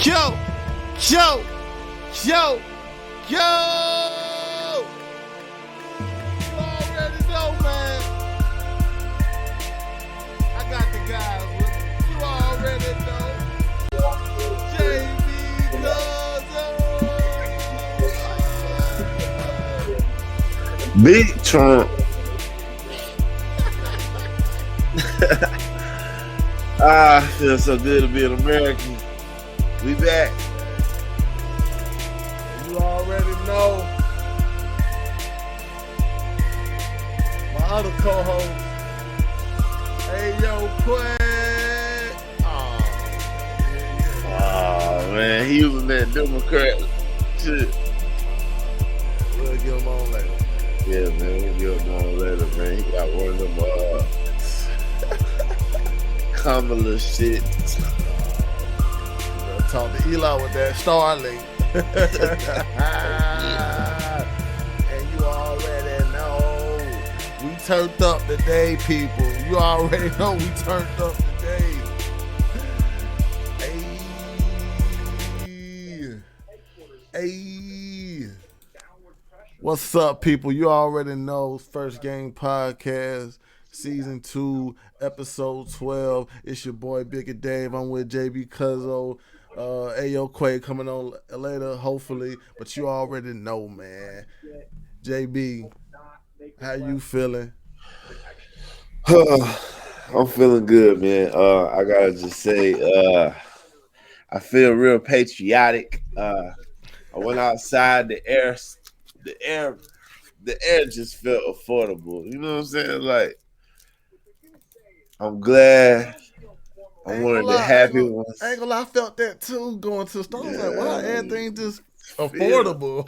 Yo, yo, yo, yo. You already know, man. I got the guys with me. You already know. JB Cousin. Big Trump. I feel so good to be an American. We back. You already know. My other co-host, ep12. Oh man, he was in that Democrat shit. We'll get him on later. Yeah, man, we'll get him on later, man. He got one of them Kamala shit. Talk to Eli with that Starlink. And you already know we turned up today, people. You already know we turned up today. Hey. What's up, people? You already know First Game Podcast, Season 2, Episode 12. It's your boy, Bigger Dave. I'm with JB Cuzzo. Ayo Quay coming on later, hopefully. But you already know, man. JB, how you feeling? I'm feeling good, man. I gotta just say, I feel real patriotic. I went outside. The air just felt affordable. You know what I'm saying? Like, I'm glad. I'm one of the happy ones. I ain't gonna lie, I felt that too going to the store. I was like, wow, everything just affordable.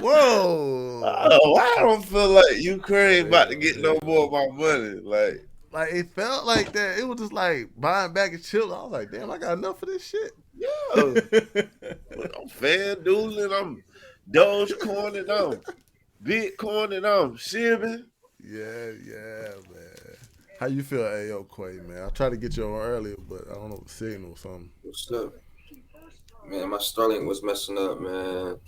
Whoa. I don't feel like Ukraine about to get no more of my money. Like it felt like that. It was just like buying back of chips. I was like, damn, I got enough of this shit. Yeah. I'm FanDueling, I'm Dogecoining, I'm Bitcoining, I'm shipping. Yeah, man. How you feel, Ayo Quay, man? I tried to get you on earlier, but I don't know, the signal or something. What's up? Man, my Starlink was messing up, man.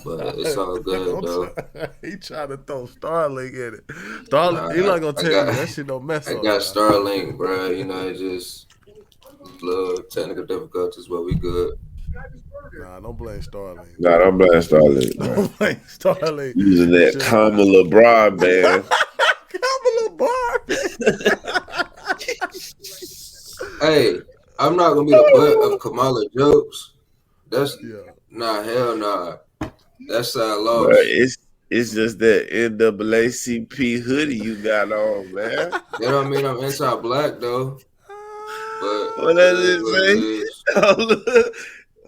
But it's all good, though. He tried to throw Starlink in it. Starlink, he not gonna tell you that shit don't mess up. I got Starlink, bro. You know, it just little technical difficulties, but we good. Nah, don't blame Starlink. Nah, don't blame Starlink. Don't blame Starlink. Using that Kamala broadband. Kamala Barbie. Hey, I'm not gonna be the butt of Kamala jokes. That's nah, hell nah. That's lost. Bro, it's just that NAACP hoodie you got on, man. That don't mean I'm anti-black though. But what does it say?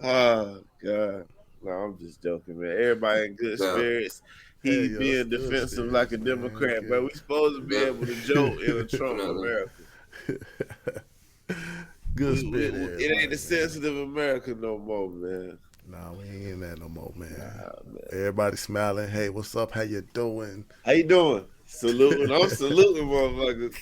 Oh God. No, I'm just joking, man. Everybody in good spirits. He being defensive like a Democrat, but we supposed to be able to joke in a Trump America. Good spirit. It ain't the sensitive America no more, man. Nah, we ain't in that no more, man. Nah, man. Everybody smiling. Hey, what's up? How you doing? How you doing? Saluting. I'm saluting, motherfuckers.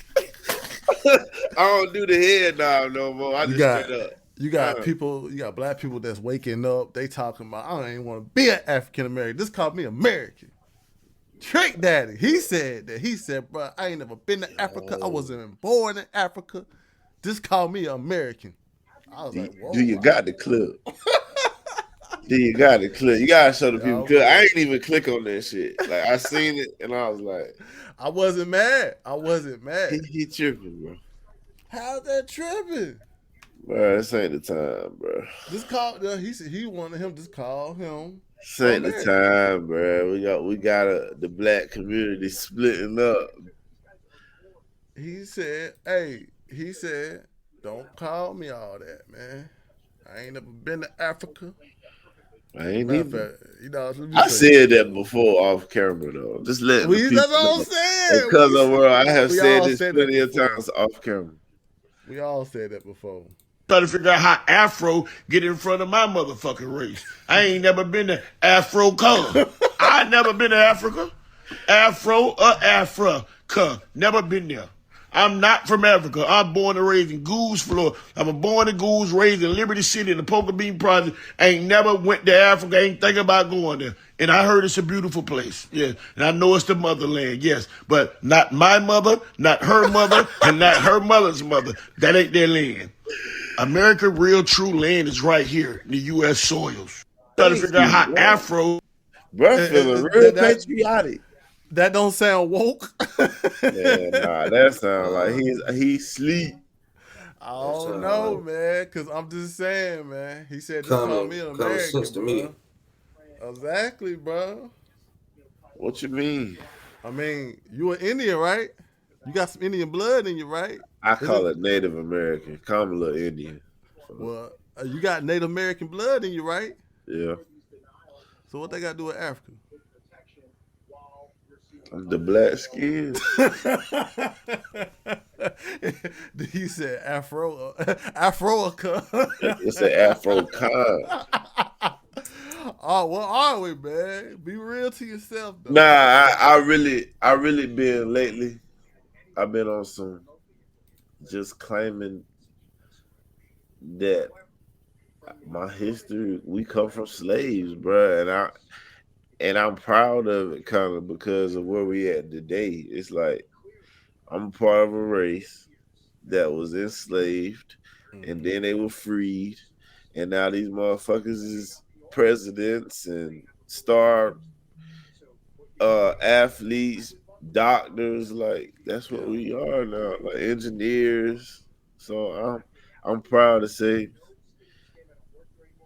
I don't do the head nod no more. I just straight up. You got people, you got black people that's waking up. They talking about, I don't even want to be an African American. This called me American. Trick Daddy. He said that. He said, bro, I ain't never been to Africa. I wasn't even born in Africa. Just call me American. I was like, whoa. Do you got the clip? Do you got the clip? You gotta show the people. Cause I ain't even click on that shit. Like, I seen it and I was like, I wasn't mad. He tripping, bro. How's that tripping? Bro, this ain't the time, bro. Just call. He said he wanted him. Just call him. This ain't the time, bro. We got the black community splitting up. He said, don't call me all that, man. I ain't never been to Africa. I ain't even. I said that before off camera, though. Just let me. That's what I'm saying. Because of the world, I have said this plenty of times off camera. We all said that before. Try to figure out how Afro get in front of my motherfucking race. I ain't never been to Afro color. I never been to Africa. Afro or Africa. Never been there. I'm not from Africa. I'm born and raised in Goose, Florida. I'm born in Goose, raised in Liberty City in the Poker Bean Project. Ain't never went to Africa. Ain't thinking about going there. And I heard it's a beautiful place. Yeah. And I know it's the motherland. Yes. But not my mother, not her mother, and not her mother's mother. That ain't their land. America, real true land is right here in the U.S. soils. Trying to figure out how Afro. Bro, feeling real patriotic. That don't sound woke. Man, nah, that sound like he sleep. I don't know, man, because I'm just saying, man. He said, just call me an American, sense to me. Exactly, bro. What you mean? I mean, you an Indian, right? You got some Indian blood in you, right? I call it Native American. Call me a little Indian. Well, you got Native American blood in you, right? Yeah. So what they got to do with Africa? The black skin. He said Afroica. It's an Afro con. Oh, what are we, man? Be real to yourself, though. Nah, I really been lately. I've been on some just claiming that my history, we come from slaves, bro, and I'm proud of it, kind of, because of where we at today. It's like I'm a part of a race that was enslaved, and then they were freed, and now these motherfuckers is presidents and star athletes, doctors. Like, that's what we are now, like engineers. So I'm proud to say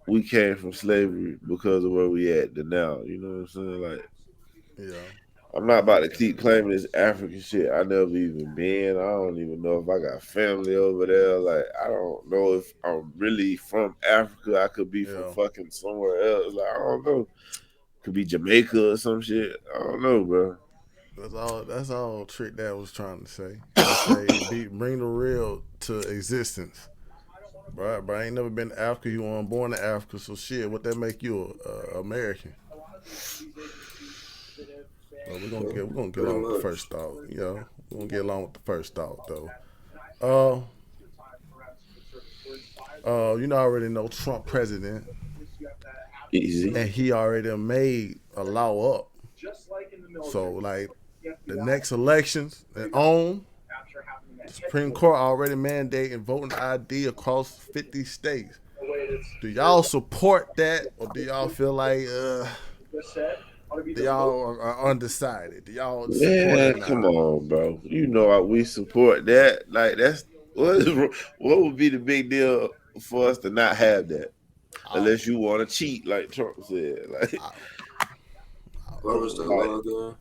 we came from slavery because of where we at now. You know what I'm saying? Like, yeah. I'm not about to keep claiming this African shit. I never even been. I don't even know if I got family over there. Like, I don't know if I'm really from Africa. I could be from fucking somewhere else. Like, I don't know. Could be Jamaica or some shit. I don't know, bro. That's all Trick Dad was trying to say. Bring the real to existence. Bro, I ain't never been to Africa. You weren't born in Africa, so shit. What that make you American? Well, we're gonna get along with the first thought. You know, we're gonna get along with the first thought though. You know, I already know Trump president. Easy. And he already made a law up. So like the next elections and on, the Supreme Court already mandating voting ID across 50 states. Do y'all support that, or do y'all feel like y'all are undecided? Do y'all support it? Come on, bro. You know we support that. Like, that's what would be the big deal for us to not have that? Unless you want to cheat, like Trump said. Like, what was the law again?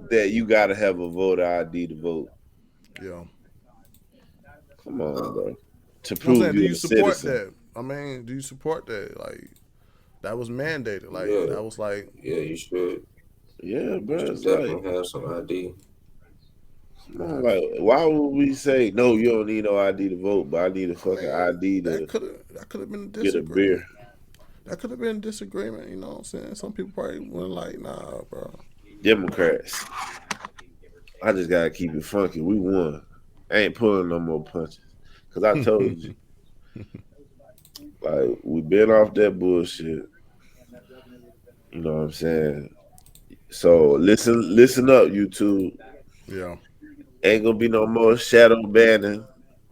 That you got to have a voter ID to vote. Yeah. Come on, bro. To prove do you support citizen. that? I mean, do you support that? Like, that was mandated. Like, that was like. Yeah, you should. Yeah, bro. You should definitely have some ID. Like, why would we say no? You don't need no ID to vote, but I need a fucking ID to that could have been a disagreement. Get a beer. That could have been a disagreement. You know what I'm saying? Some people probably went like, nah, bro. Democrats. I just gotta keep it funky. We won. I ain't pulling no more punches. Cause I told you, like, we been off that bullshit. You know what I'm saying? So listen up, YouTube. Yeah. Ain't gonna be no more shadow banning.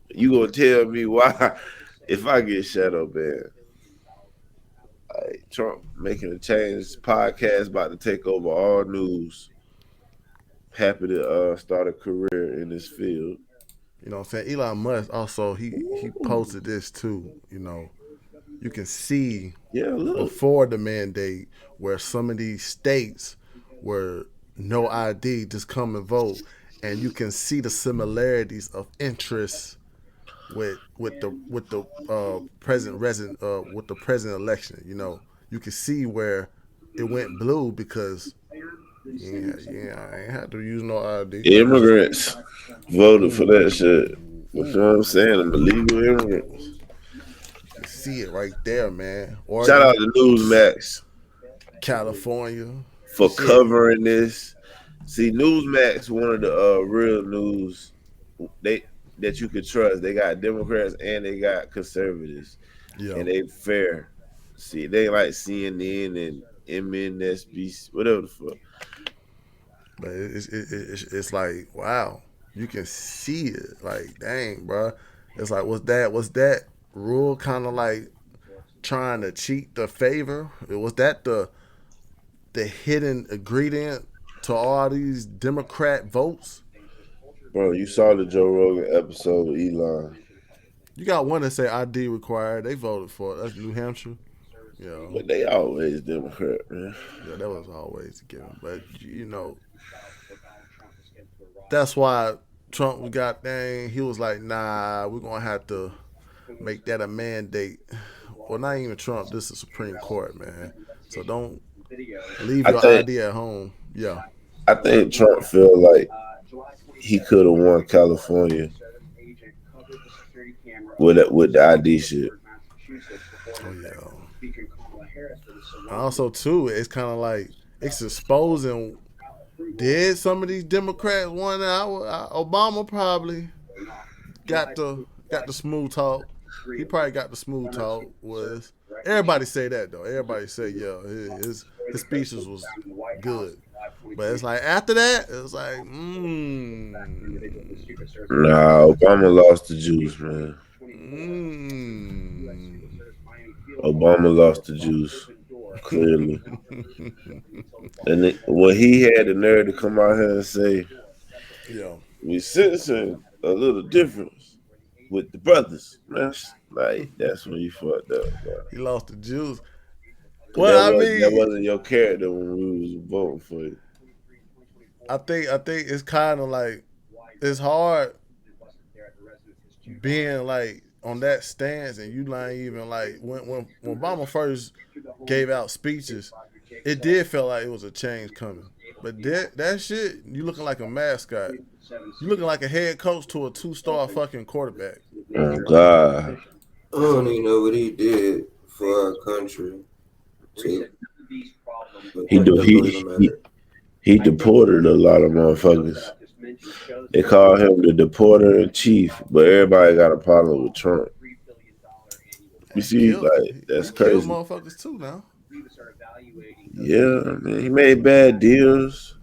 You gonna tell me why if I get shadow banned? Like, Trump making a change. Podcast about to take over all news. Happy to start a career in this field. You know what I'm saying? Elon Musk also he posted this too. You know, you can see before the mandate where some of these states were no ID, just come and vote, and you can see the similarities of interests with the president election. You know, you can see where it went blue because I ain't had to use no ID. Immigrants voted for that shit. You know what I'm saying? I'm illegal immigrants. You see it right there, man. Shout out to Newsmax, California, for covering this. See, Newsmax, one of the real news. that you could trust. They got Democrats and they got conservatives, and they fair. See, they like CNN and MNSBC, whatever the fuck. But it's like, wow, you can see it. Like, dang, bro. It's like, was that rule kind of like trying to cheat the favor? Was that the hidden ingredient to all these Democrat votes? Bro, you saw the Joe Rogan episode with Elon. You got one that say ID required. They voted for it. That's New Hampshire. Yeah. But they always Democrat, man. Yeah, that was always a given. But that's why Trump got dang. He was like, nah, we're gonna have to make that a mandate. Well, not even Trump. This is Supreme Court, man. So don't leave your ID at home. Yeah. I think Trump feel like he could have won California with the ID shit. Oh yeah. And also too, it's kind of like it's exposing. Did some of these Democrats want Obama probably got the smooth talk. He probably got the smooth talk. Was everybody say that though? Everybody say yeah, his speeches was good. But it's like after that, it was like, Nah, Obama lost the juice, man. Obama lost the juice, clearly. And when he had the nerve to come out here and say, yeah, we sensing a little difference with the brothers, man. Like, that's when you fucked up, bro. He lost the juice. Well, that wasn't your character when we was voting for you. I think it's kind of like it's hard being like on that stance, and you not even like when Obama first gave out speeches, it did feel like it was a change coming. But that shit, you looking like a mascot. You looking like a head coach to a 2-star fucking quarterback. Oh God! I don't even know what he did for our country. He deported a lot of motherfuckers. They call him the deporter in chief, but everybody got a problem with Trump. You see, like that's crazy. Kill motherfuckers too now. Yeah, man, he made bad deals,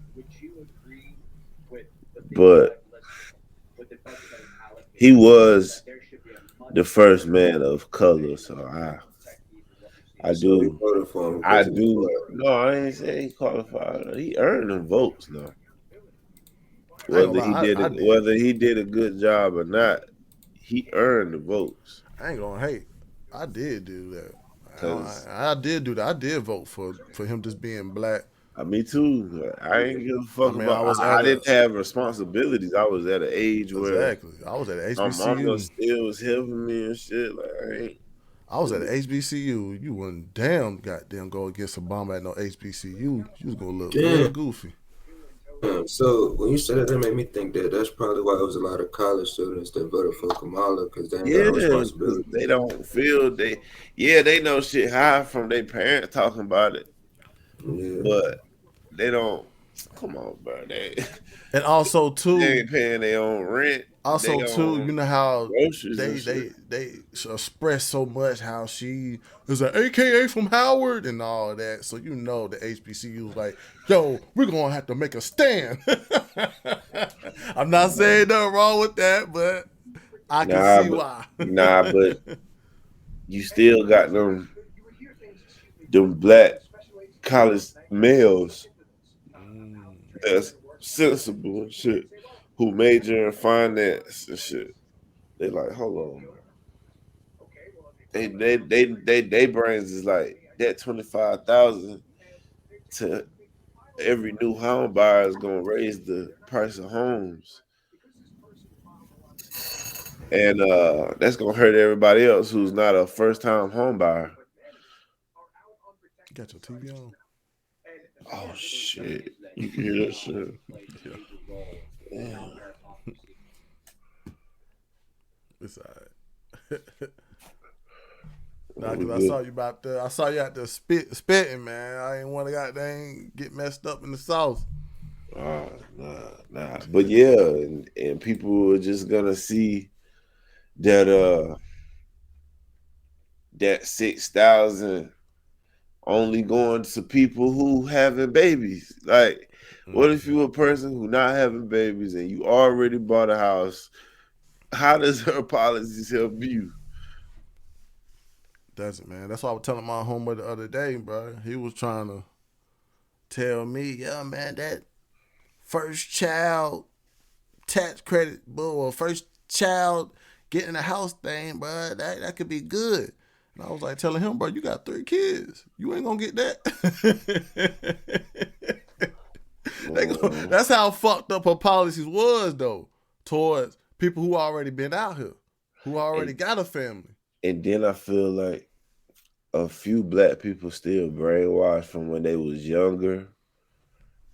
but he was the first man of color. So I do. No, I ain't saying he qualified. He earned them votes, though. Whether he did a good job or not, he earned the votes. I ain't gonna hate. I did do that. I did do that. I did vote for him just being black. Me too. I ain't give a fuck about. I didn't have responsibilities. I was at an age where I was at HBCU. My mama still was helping me and shit. Like I was at HBCU. You wouldn't goddamn go against Obama at no HBCU. You was gonna look real goofy. So when you said that made me think that that's probably why there was a lot of college students that voted for Kamala because they ain't got responsibility. They don't feel they know shit high from their parents talking about it, but they don't. Come on, bro. And also too, they ain't paying their own rent. Also too, you know how they express so much how she is an AKA from Howard and all that. So you know the HBCU was like, yo, we're gonna have to make a stand. I'm not saying nothing wrong with that, but I can see why. But you still got them black college males that's sensible and shit, who major in finance and shit. They like, hold on, man. They brains is like that 25,000 to every new home buyer is gonna raise the price of homes, and that's gonna hurt everybody else who's not a first time home buyer. You got your TV on? Oh shit! You can hear that shit. Yeah. It's alright. Nah, cause I saw you out there spitting, man. I ain't want to goddamn get messed up in the sauce. Nah. But yeah, and people are just gonna see that that 6,000 only going to people who having babies. Like, what if you a person who not having babies and you already bought a house? How does her policies help you? Doesn't, man. That's what I was telling my homeboy the other day, bro. He was trying to tell me, yeah, man, that first child tax credit, or first child getting a house thing, bro, that could be good. And I was like telling him, bro, you got 3 kids. You ain't gonna get that. That's how fucked up her policies was, though, towards people who already been out here, who already got a family. And then I feel like a few black people still brainwashed from when they was younger,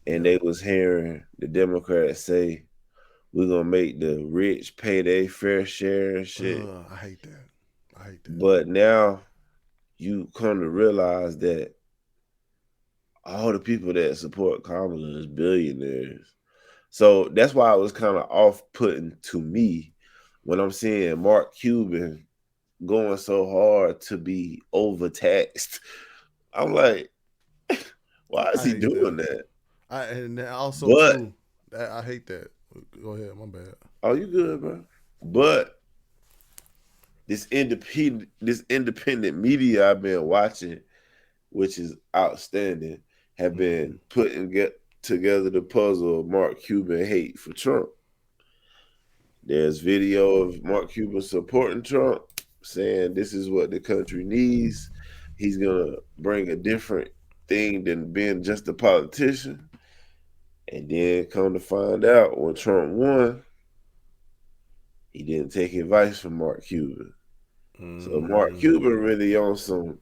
and they was hearing the Democrats say, we're gonna make the rich pay their fair share and shit. I hate that. But now you come to realize that all the people that support Kamala is billionaires. So that's why it was kind of off-putting to me when I'm seeing Mark Cuban going so hard to be overtaxed. I'm like, why is he doing that? And also too, I hate that. Go ahead, my bad. Oh, you good, bro? But this independent media I've been watching, which is outstanding, have been putting together the puzzle of Mark Cuban hate for Trump. There's video of Mark Cuban supporting Trump, saying this is what the country needs. He's gonna bring a different thing than being just a politician. And then come to find out, when Trump won, he didn't take advice from Mark Cuban. So Mark Cuban really on some,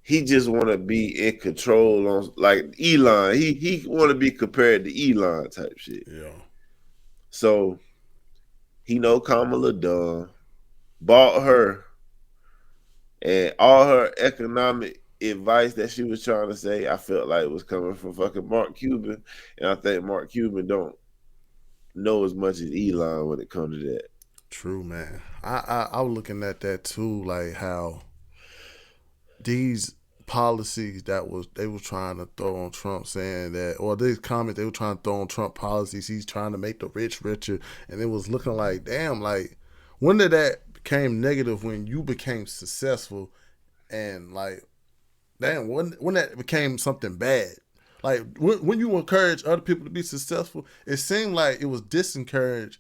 he just want to be in control on, like Elon. He want to be compared to Elon type shit. Yeah. So he know Kamala dumb, bought her, and all her economic advice that she was trying to say, I felt like was coming from fucking Mark Cuban, and I think Mark Cuban don't know as much as Elon when it comes to that. True, man. I was looking at that too, like how these policies they were trying to throw on Trump, saying that, or these comments they were trying to throw on Trump policies, he's trying to make the rich richer, and it was looking like, damn, like when did that became negative? When you became successful, and like, damn, when that became something bad? Like when you encourage other people to be successful, it seemed like it was disencouraged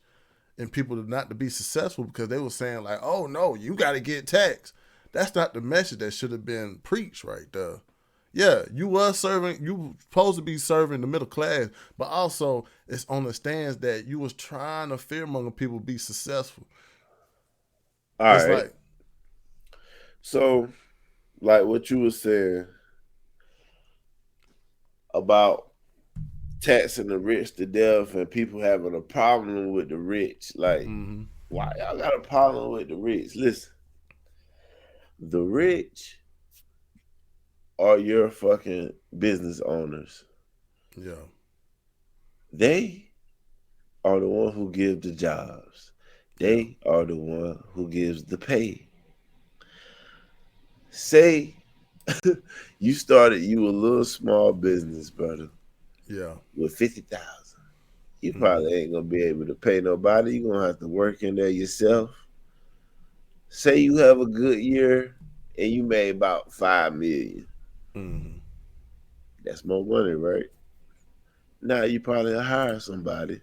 and people not to be successful, because they were saying like, oh no, you got to get taxed. That's not the message that should have been preached right there. Yeah, you supposed to be serving the middle class, but also it's on the stands that you was trying to fearmonger people be successful. All right. Like, so like what you were saying about taxing the rich to death and people having a problem with the rich. Like, why y'all got a problem with the rich? Listen, the rich are your fucking business owners. Yeah. They are the one who gives the jobs. They are the one who gives the pay. Say you started a little small business, brother. Yeah. With 50,000. You probably ain't gonna be able to pay nobody. You're gonna have to work in there yourself. Say you have a good year and you made about 5 million. That's more money, right? Now you probably hire somebody,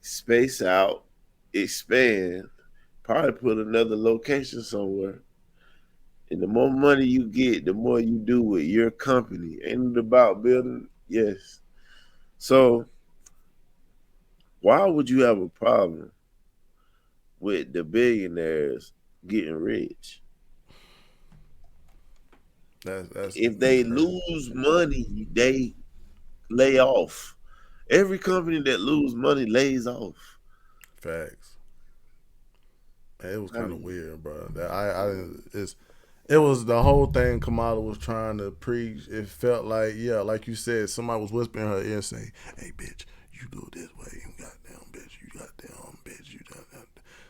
space out, expand, probably put another location somewhere. And the more money you get, the more you do with your company. Ain't it about building? Yes. So why would you have a problem with the billionaires getting rich? If they lose money, they lay off. Every company that lose money lays off. Facts. It was kind of weird, bro. It was the whole thing Kamala was trying to preach. It felt like, yeah, like you said, somebody was whispering in her ear saying, hey, bitch, you do it this way, you goddamn bitch, you goddamn bitch, you goddamn.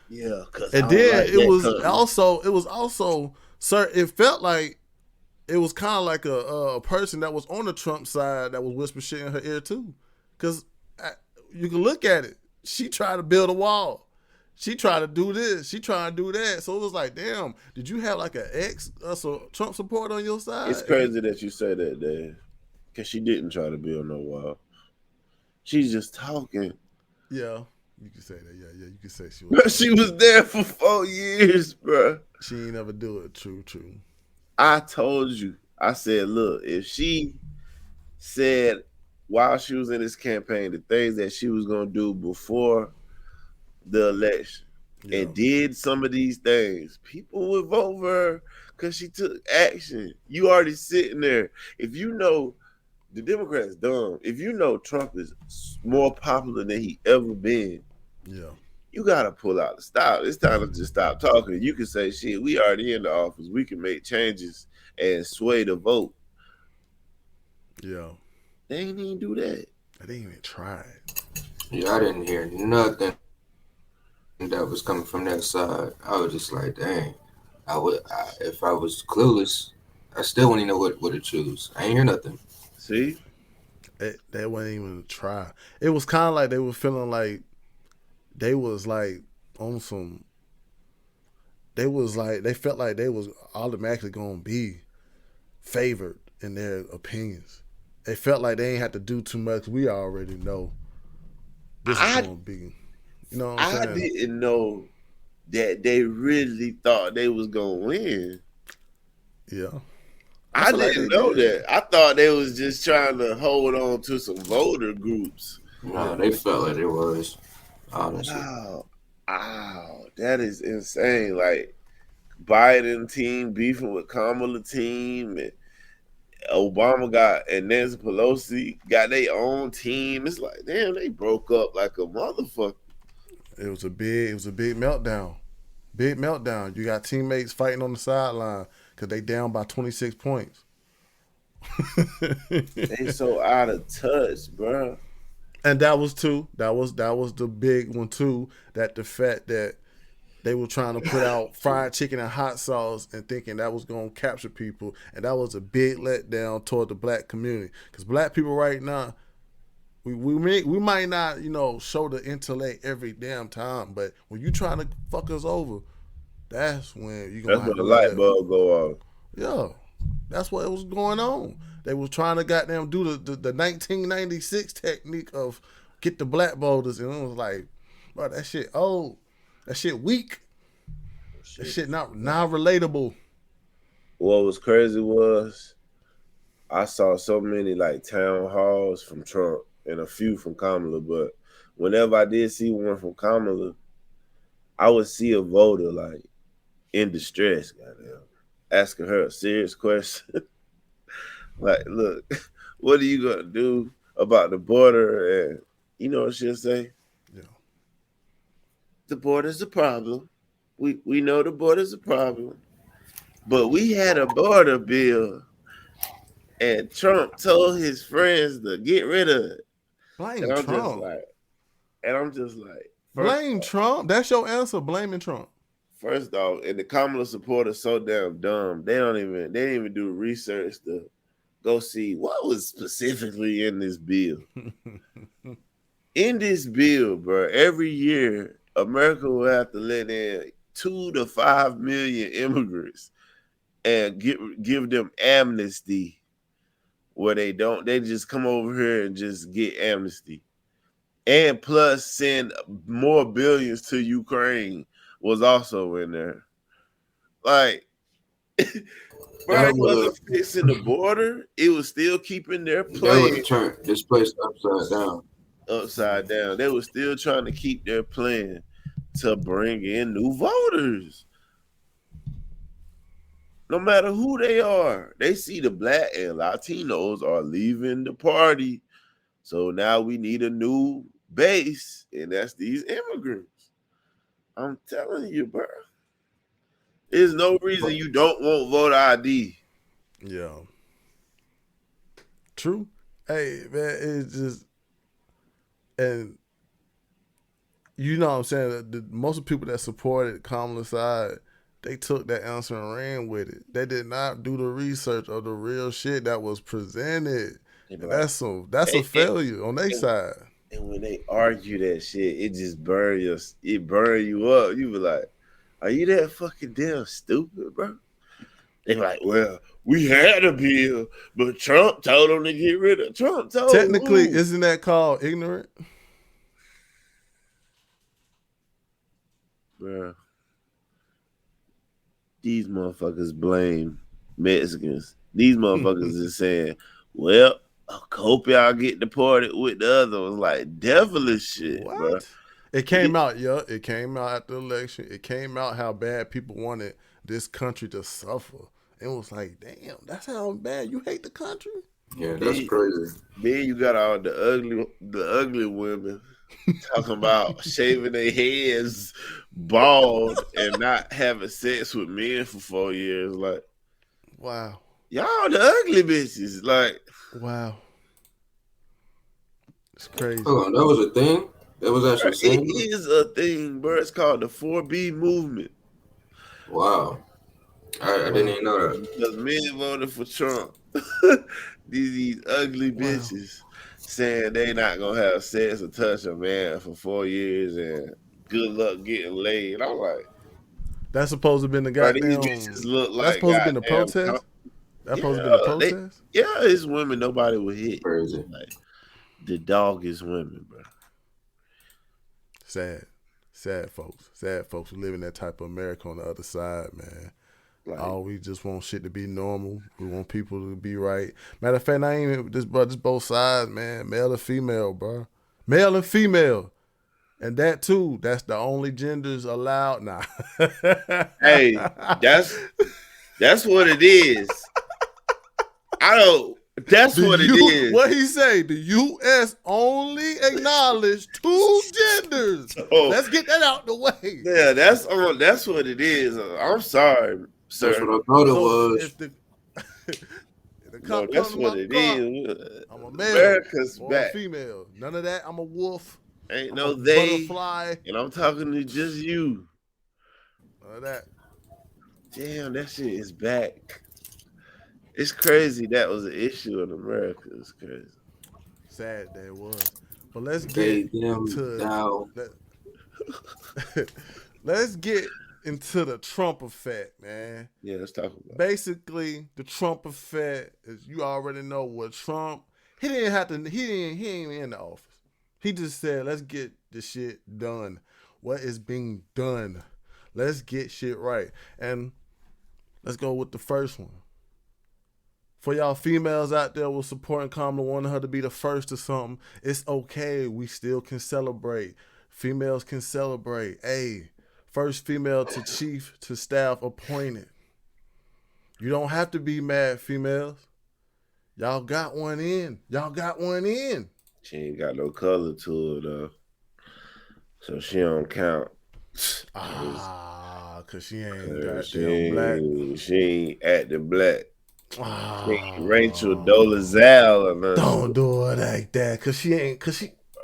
Yeah, cause And I don't then like that company. it was also, sir, it felt like it was kind of like a person that was on the Trump side that was whispering shit in her ear too, because you can look at it. She tried to build a wall. She tried to do this. She tried to do that. So it was like, damn, did you have like an Trump supporter on your It's side? crazy that you say that, Dave, because she didn't try to build no wall. She's just talking. Yeah, you can say that. Yeah, you can say she was. Bro, she was there for 4 years, bro. She ain't never do it. True. I told you. I said, look, if she said while she was in this campaign the things that she was gonna do before the election and did some of these things, people would vote for her because she took action. You already sitting there. If you know the Democrats dumb, if you know Trump is more popular than he ever been, you gotta pull out the stop. It's time to just stop talking. You can say, shit, we already in the office. We can make changes and sway the vote. Yeah. They ain't even do that. They didn't even try. Yeah, I didn't hear nothing that was coming from that side. I was just like, dang. If I was clueless, I still wouldn't know what to choose. I ain't hear nothing. See? That wasn't even a try. It was kind of like they were feeling like they was like on some. They was like they felt like they was automatically gonna be favored in their opinions. They felt like they ain't have to do too much. We already know this is gonna be. You know what I'm saying? I didn't know that they really thought they was gonna win. Yeah. I didn't know that. I thought they was just trying to hold on to some voter groups. No, they felt like it was. Honestly. Wow, that is insane. Like Biden team beefing with Kamala team, and Obama and Nancy Pelosi got their own team. It's like, damn, they broke up like a motherfucker. It was a big meltdown. Big meltdown. You got teammates fighting on the sideline because they down by 26 points. They so out of touch, bro. And that was two. That was the big one too. That the fact that they were trying to put out fried chicken and hot sauce and thinking that was going to capture people, and that was a big letdown toward the black community. Because black people right now, we might not show the intellect every damn time, but when you trying to fuck us over, that's when you gonna. That's when the light bulb go off. Yeah, that's what was going on. They was trying to goddamn do the 1996 technique of get the black voters, and it was like, bro, that shit old. That shit weak. That shit not relatable. What was crazy was I saw so many like town halls from Trump and a few from Kamala, but whenever I did see one from Kamala, I would see a voter like in distress, goddamn, asking her a serious question. Like, look, what are you gonna do about the border? And you know what she'll say? Yeah. The border's a problem. We know the border's a problem. But we had a border bill and Trump told his friends to get rid of it. Blame and I'm Trump. Just like, blame Trump. That's your answer. Blaming Trump. First off, and the Kamala supporters so damn dumb. They didn't even do research to go see what was specifically in this bill. In this bill, bro, every year America will have to let in 2 to 5 million immigrants and give them amnesty where they just come over here and just get amnesty. And plus send more billions to Ukraine was also in there. Like, bro, it wasn't fixing the border. It was still keeping their plan. They would have turned this place upside down. They were still trying to keep their plan to bring in new voters. No matter who they are, they see the black and Latinos are leaving the party. So now we need a new base, and that's these immigrants. I'm telling you, bro. There's no reason you don't want voter ID. Yeah. True. Hey, man, it's just And you know what I'm saying? Most of the people that supported Kamala's side, they took that answer and ran with it. They did not do the research of the real shit that was presented. They be And like, that's a and, failure on their and, side. and when they argue that shit, it just burn you up. You be like, are you that fucking damn stupid, bro? They like, well, we had a bill, but Trump told them to get rid of. Trump told Technically, who? isn't that called ignorant? Bro, these motherfuckers blame Mexicans. These motherfuckers is saying, well, I hope y'all get deported with the other ones. Like, devilish shit, bro. What? It came out, yeah. It came out at the election. It came out how bad people wanted this country to suffer. It was like, damn, that's how bad you hate the country. Yeah, that's crazy. Then you got all the ugly women talking about shaving their heads bald and not having sex with men for 4 years. Like, wow, y'all the ugly bitches. Like, wow, it's crazy. Hold on, that was a thing. That was actually it saying. is a thing, bro. It's called the 4B movement. Wow, I didn't even know that. Because men voted for Trump. these ugly bitches saying they not gonna have sex or touch a man for 4 years and good luck getting laid. I'm like, That's supposed to have been the bro, these goddamn. bitches look That's like supposed to have been the goddamn. protest. That's supposed to have been the Yeah, protest. it's women nobody would hit. Crazy. Like, the dog is women, bro. Sad folks who live in that type of America on the other side, man. Like, Oh, we just want shit to be normal. We want people to be right. Matter of fact, I ain't even this, bro. This both sides, man. Male and female, bro. Male and female, and that too. That's the only genders allowed. Nah. hey, that's what it is. I don't. That's what it is. What he say? The U.S. only acknowledged two genders. Oh, let's get that out the way. Yeah, that's what it is. I'm sorry, sir. That's what I thought it was. If the no, that's what it is. I'm a male America's or back. a female. None of that. I'm a wolf. Ain't I'm no a they. butterfly. And I'm talking to just you. None of that. Damn, that shit is back. It's crazy that was an issue in America. It's crazy. Sad that it was. But let's get let's get into the Trump effect, man. Yeah, let's talk about it. Basically, the Trump effect is you already know what Trump. He ain't in the office. He just said, let's get the shit done. What is being done? Let's get shit right. And let's go with the first one. For y'all females out there with supporting Kamala, wanting her to be the first to something, it's okay. We still can celebrate. Females can celebrate. Hey, first female to chief to staff appointed. You don't have to be mad, females. Y'all got one in. She ain't got no color to her though, so she don't count. Cause she ain't goddamn black. She ain't acting black. Rachel Dolezal or nothing. Don't do it like that, cause she,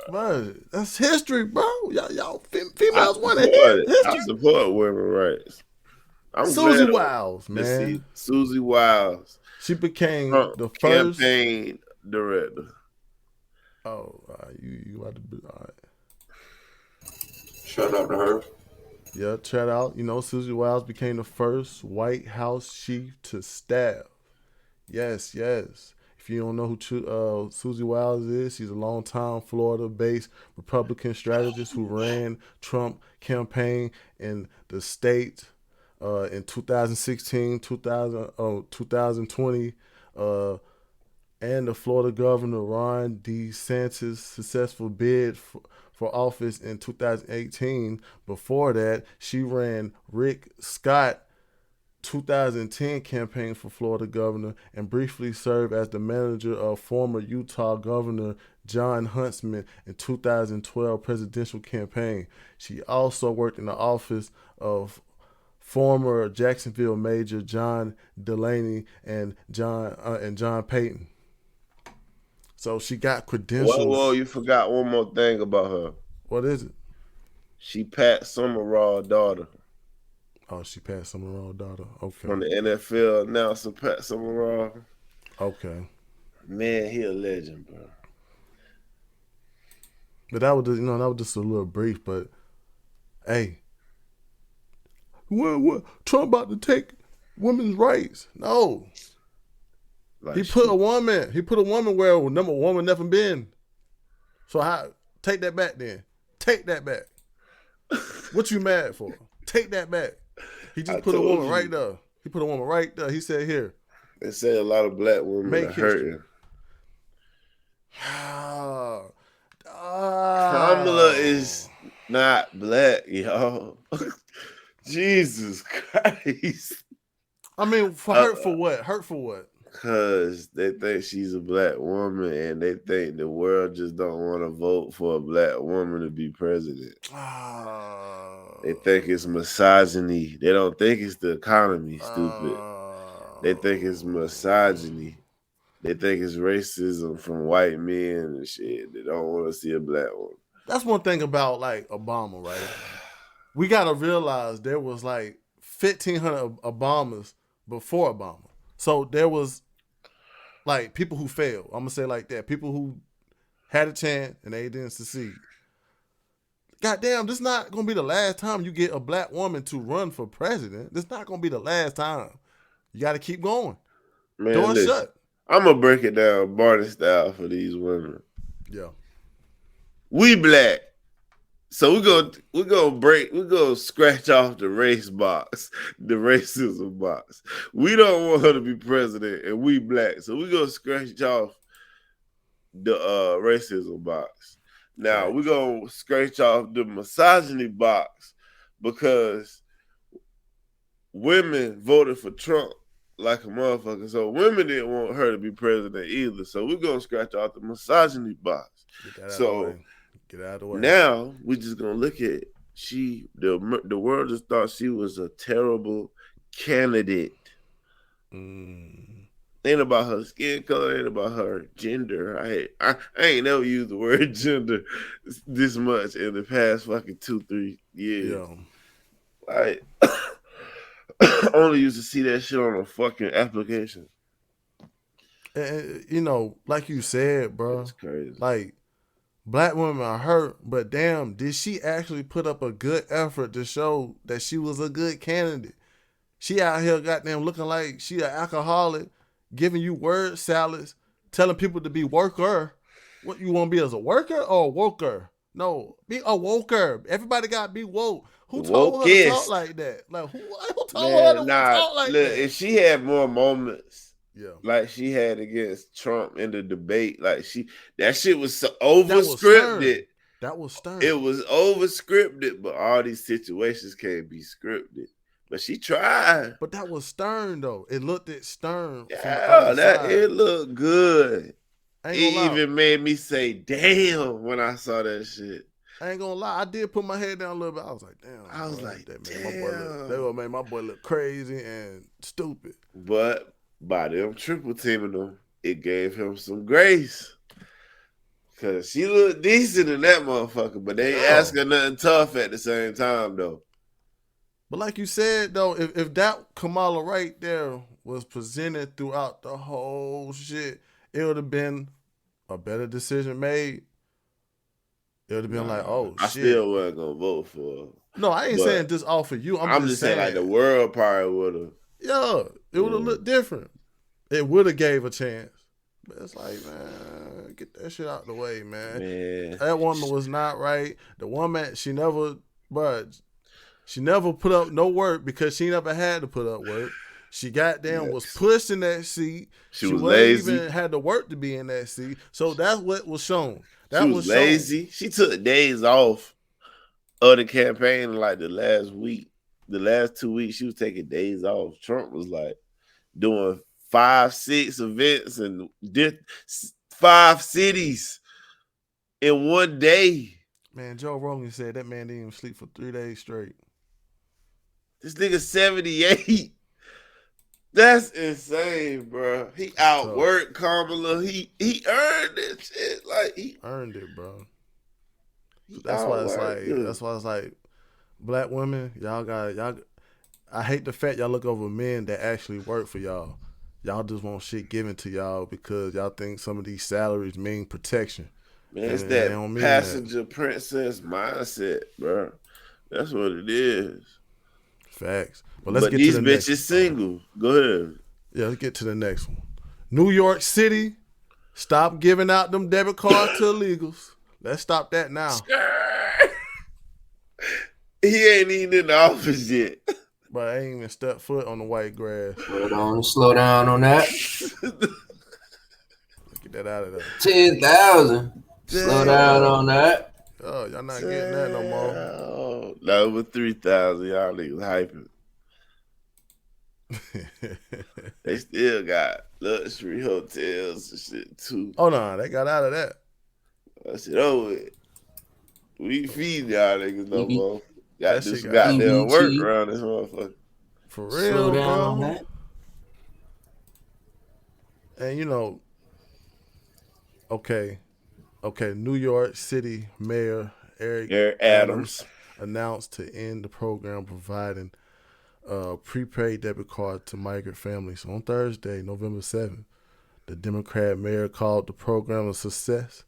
bro, that's history, bro. Y'all females want history. I support women's rights. I'm Susie Wiles, man. See, Susie Wiles. She became the first campaign director. Oh, you about to be all right. Shout out to her. Yeah, shout out. You know, Susie Wiles became the first White House chief to staff. Yes. If you don't know who Susie Wiles is, she's a longtime Florida-based Republican strategist who ran Trump campaign in the state in 2016, 2020, and the Florida governor Ron DeSantis' successful bid for office in 2018. Before that, she ran Rick Scott 2010 campaign for Florida governor and briefly served as the manager of former Utah Governor John Huntsman in 2012 presidential campaign. She also worked in the office of former Jacksonville Mayor John Delaney and John Payton. So she got credentials. Whoa, you forgot one more thing about her. What is it? She Pat Summerall's daughter. Oh, she Pat Summerall's daughter. Okay. From the NFL announcer, Pat Summerall. Okay. Man, he a legend, bro. But that was just, that was just a little brief. But hey, what Trump about to take women's rights? No. Like he put a woman where a woman never been. So take that back then. Take that back. What you mad for? Take that back. He just put a woman right there. He put a woman right there. He said, here. They say a lot of black women are hurting. Kamala is not black, y'all. Jesus Christ. I mean, hurt for what? Hurt for what? Because they think she's a black woman and they think the world just don't want to vote for a black woman to be president. They think it's misogyny. They don't think it's the economy, stupid. They think it's misogyny. They think it's racism from white men and shit. They don't want to see a black woman. That's one thing about like Obama, right? We got to realize there was like 1,500 Obamas before Obama. So there was like people who failed. I'm going to say like that. People who had a chance and they didn't succeed. Goddamn, this is not going to be the last time you get a black woman to run for president. This is not going to be the last time. You got to keep going. Man, door shut. I'm going to break it down Barney style for these women. Yeah. We black. So we're gonna scratch off the race box, the racism box. We don't want her to be president, and we black, so we're gonna scratch off the racism box. Now we're gonna scratch off the misogyny box because women voted for Trump like a motherfucker. So women didn't want her to be president either. So we're gonna scratch off the misogyny box. Get out of the way. Now we just gonna look at the world just thought she was a terrible candidate. Ain't about her skin color, ain't about her gender. I ain't never used the word gender this much in the past fucking 2-3 years. Yeah. Like I only used to see that shit on a fucking application. And, like you said, bro. That's crazy. Like black women are hurt, but damn, did she actually put up a good effort to show that she was a good candidate? She out here goddamn looking like she an alcoholic, giving you word salads, telling people to be worker. What you want to be as a worker or a woker? No, be a woker. Everybody got to be woke. Who told her to talk like that? Like who told her to talk like that? If she had more moments. Yeah, like she had against Trump in the debate, like that shit was so overscripted. That was stern. It was overscripted, but all these situations can't be scripted. But she tried. But that was stern though. It looked at stern. Yeah, it looked good. It even made me say, "Damn!" when I saw that shit. I ain't gonna lie, I did put my head down a little bit. I was like, "Damn!" I was like, "Damn!" That made my boy look crazy and stupid. But by them triple teaming them, it gave him some grace. Cause she looked decent in that motherfucker, but they ain't ask her nothing tough at the same time though. But like you said though, if that Kamala right there was presented throughout the whole shit, it would have been a better decision made. It would have been like, oh shit. I still wasn't gonna vote for her. No, I ain't saying just off of you. I'm just saying like the world probably would have. Yeah, it would have looked different. It would have gave a chance. But it's like, man, get that shit out the way, man. That woman was not right. The woman, she never put up no work because she never had to put up work. She was pushed in that seat. She was lazy. Even had to work to be in that seat. So that's what was shown. She was lazy. She took days off of the campaign like the last week. The last 2 weeks, she was taking days off. Trump was like doing 5-6 events and 5 cities in one day. Man, Joe Rogan said that man didn't even sleep for 3 days straight. This nigga 78. That's insane, bro. He So outworked Kamala. He earned this shit. Like earned it, bro. he That's why it's outworked like. her. That's why it's like. Black women, y'all got y'all. I hate the fact y'all look over men that actually work for y'all. Y'all just want shit given to y'all because y'all think some of these salaries mean protection, Man, and it's they that don't mean that. passenger princess mindset, bro. That's what it is. Facts. But let's But get to these the next bitches one, though. single. Go ahead. Yeah, let's get to the next one. New York City, stop giving out them debit cards to illegals. Let's stop that now. He ain't even in the office yet. But I ain't even stepped foot on the white grass. Slow down on that. Get that out of there. 10,000. Slow down on Damn. that. Oh, y'all not getting that no more. Damn. Over 3,000. Y'all niggas hyping. They still got luxury hotels and shit too. Oh no, they got out of that. I said, oh, we feed y'all niggas no EB, more. Got to That do shit some got out. goddamn work EBT. around this motherfucker. For Slow real, down on bro. that. And okay, New York City Mayor Eric Eric Adams Adams. announced to end the program providing prepaid debit card to migrant families on Thursday, November 7th. The Democrat mayor called the program a success,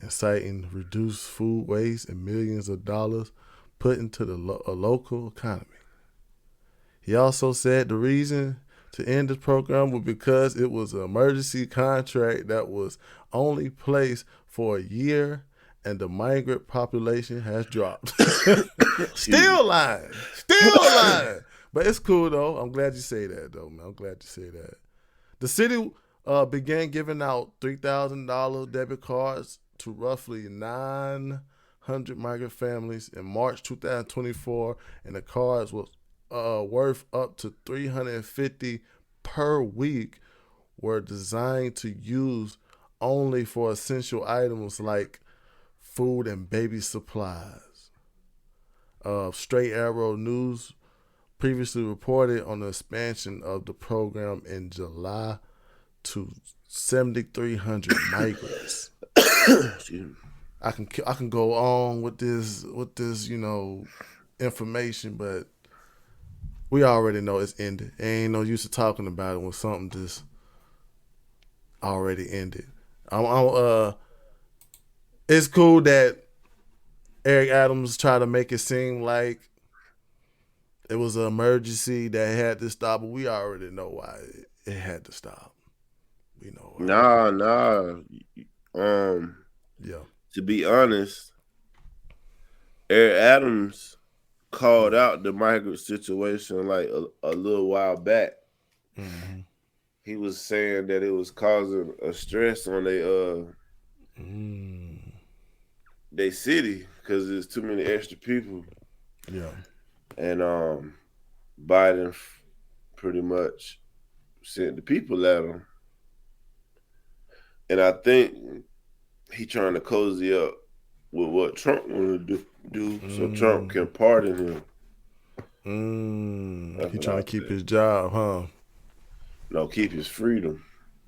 inciting reduced food waste and millions of dollars put into the local economy. He also said the reason to end the program was because it was an emergency contract that was only placed for a year and the migrant population has dropped. Still lying. Still lying. But it's cool though. I'm glad you say that though, man. I'm glad you say that. The city began giving out $3,000 debit cards to roughly 900 migrant families in March 2024, and the cards was worth up to $350 per week. Were designed to use only for essential items like food and baby supplies. Straight Arrow News previously reported on the expansion of the program in July to 7,300 migrants. I can go on with this information, but we already know it's ended. Ain't no use of talking about it when something just already ended. It's cool that Eric Adams tried to make it seem like it was an emergency that had to stop, but we already know why it had to stop. We know why. Nah. Yeah. To be honest, Eric Adams called out the migrant situation like a little while back. Mm-hmm. He was saying that it was causing a stress on they city because there's too many extra people. Yeah. And Biden pretty much sent the people at him. And I think he trying to cozy up with what Trump want to do so Trump can pardon him. He trying to keep his job, huh? No, keep his freedom.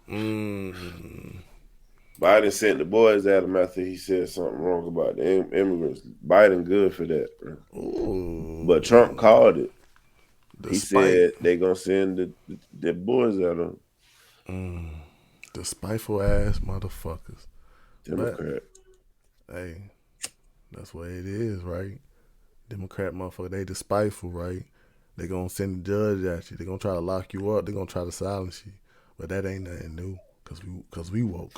Mm. Biden sent the boys at him after he said something wrong about the immigrants. Biden good for that, bro. Ooh. But Trump called it. He Despite said they gonna send the boys at him. the spiteful ass motherfuckers. Democrat. But, hey, that's what it is, right? Democrat motherfucker, they despiteful, right? They gonna send the judge at you. They gonna try to lock you up. They gonna try to silence you. But that ain't nothing new, cause we woke.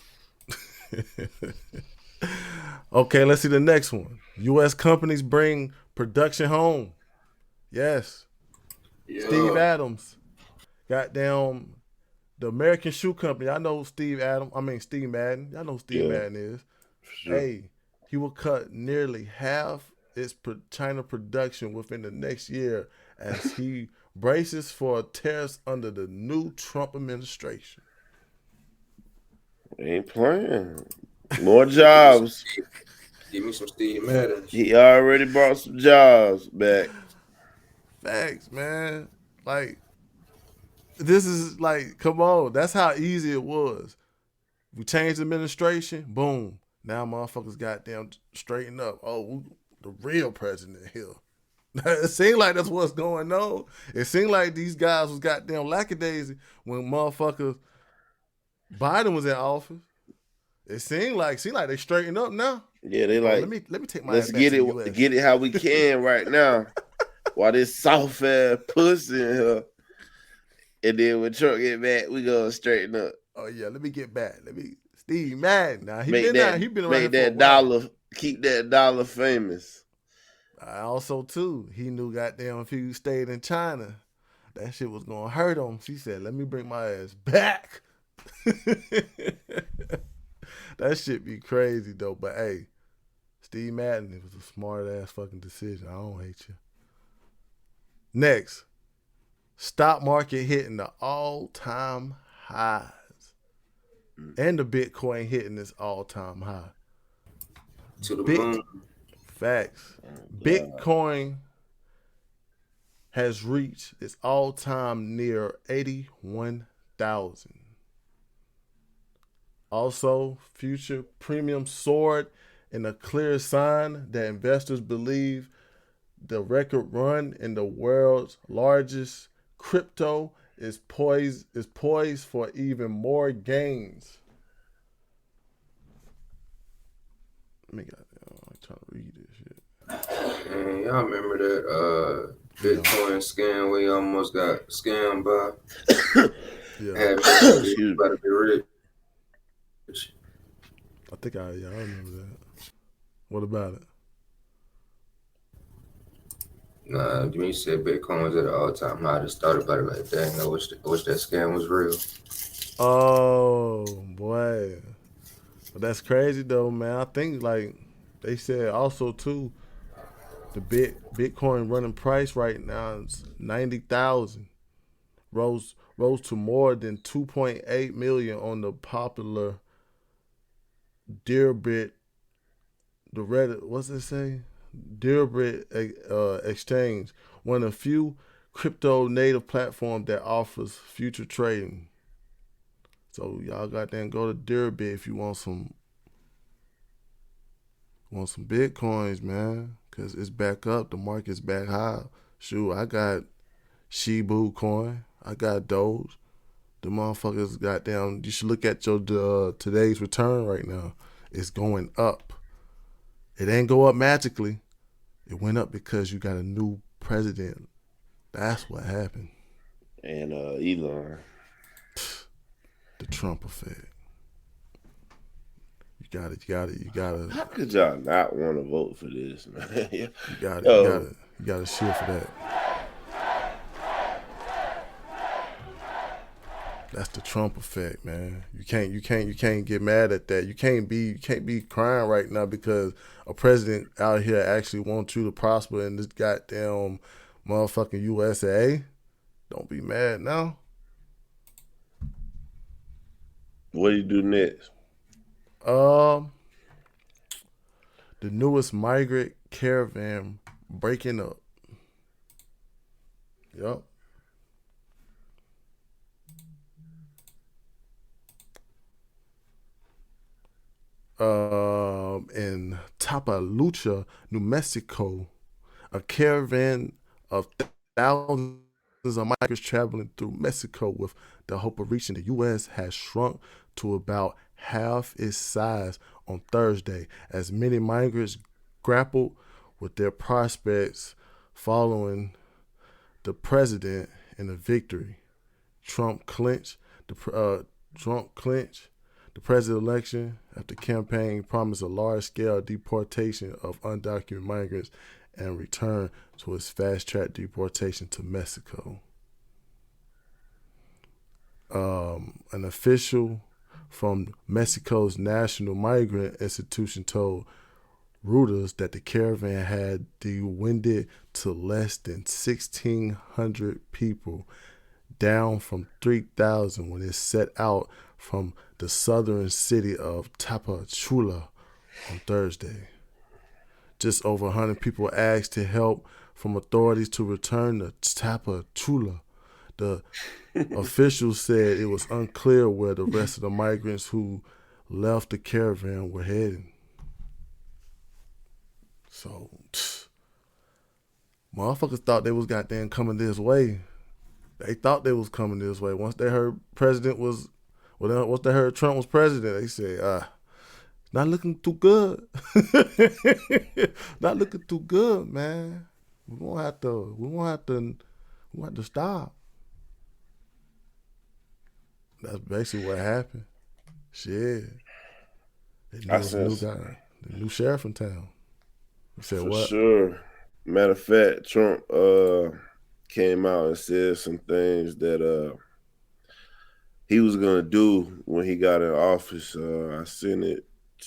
Okay, let's see the next one. U.S. companies bring production home. Yes, Steve Yeah. Adams. Goddamn, the American Shoe Company. I know Steve Madden. Y'all know who Steve Yeah, Madden is. for sure. Hey, he will cut nearly half its China production within the next year as he braces for tariffs under the new Trump administration. Ain't playing. More jobs. Give me some Steve Madden. He already brought some jobs back. Facts, man. Like, This is like, come on. That's how easy it was. We changed administration, boom. Now motherfuckers goddamn straighten up. Oh, the real president here. It seemed like that's what's going on. It seemed like these guys was goddamn lackadaisy when motherfuckers Biden was in office. It seemed like they straightened up now. Yeah, they Oh, like, let me take my let's ass back get to the it, US. get it how we can right now. While this soft ass pussy in here, and then when Trump get back, we gonna straighten up. Oh yeah, let me get back. Steve Madden. Now he Make been that, out. He been around make here for that a dollar, while. keep that dollar famous. I also too, he knew goddamn if he stayed in China, that shit was gonna hurt him. She said, "Let me bring my ass back." That shit be crazy though. But hey, Steve Madden, it was a smart ass fucking decision. I don't hate you. Next, stock market hitting the all time highs, and the Bitcoin hitting its all time high. To the moon. Facts. Bitcoin has reached its all time near 81,000. Also, future premium soared in a clear sign that investors believe the record run in the world's largest crypto is poised for even more gains. I'm trying to read this shit. Man, y'all remember that Bitcoin scam where you almost got scammed by? Yeah. About to be rich. I think I remember that. What about it? Nah, when you said Bitcoin was at an all-time high, I just thought about it like, dang, I wish that scam was real. Oh, boy. But that's crazy, though, man. I think, like, they said also, too, the Bitcoin running price right now is 90,000. Rose to more than 2.8 million on the popular Dearbit, the Reddit, what's it say? Dearbit exchange, one of the few crypto native platform that offers future trading. So y'all goddamn go to Dearbit if you want some Bitcoins, man, cause it's back up. The market's back high. Shoot, I got Shibu coin. I got Doge. The motherfuckers goddamn. You should look at your today's return right now. It's going up. It ain't go up magically. It went up because you got a new president. That's what happened. And Elon. The Trump effect. You got it. How could y'all not want to vote for this, man? You got it. You got to cheer for that. That's the Trump effect, man. You can't get mad at that. You can't be crying right now because a president out here actually wants you to prosper in this goddamn motherfucking USA. Don't be mad now. What do you do next? The newest migrant caravan breaking up. Yup. In Tapalucha, New Mexico, a caravan of thousands of migrants traveling through Mexico with the hope of reaching the U.S. has shrunk to about half its size on Thursday, as many migrants grappled with their prospects following the president in a victory. Trump clinched the president election after campaign promised a large-scale deportation of undocumented migrants and return to its fast-track deportation to Mexico. An official from Mexico's National Migrant Institution told Reuters that the caravan had dwindled to less than 1,600 people, down from 3,000 when it set out from the southern city of Tapachula on Thursday. Just over 100 people asked to help from authorities to return to Tapachula, The officials said it was unclear where the rest of the migrants who left the caravan were heading. So, motherfuckers thought they was goddamn coming this way. They thought they was coming this way. Once they heard once they heard Trump was president, they said, not looking too good. Not looking too good, man. We won't have to stop. That's basically what happened. Shit. The new sheriff in town. He said For what? Sure. Matter of fact, Trump came out and said some things that he was gonna do when he got in office. I sent it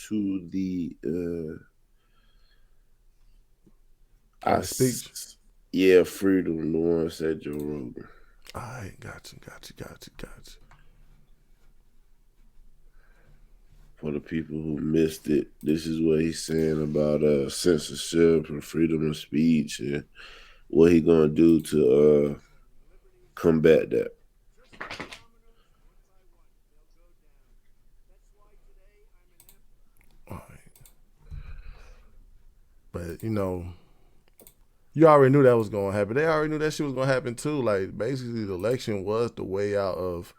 to the speech. Yeah, Freedom, the one said Joe Rogan. All right, got you. For the people who missed it, this is what he's saying about censorship and freedom of speech and what he gonna do to combat that. All right. But you already knew that was gonna happen. They already knew that shit was gonna happen too. Like basically, the election was the way out of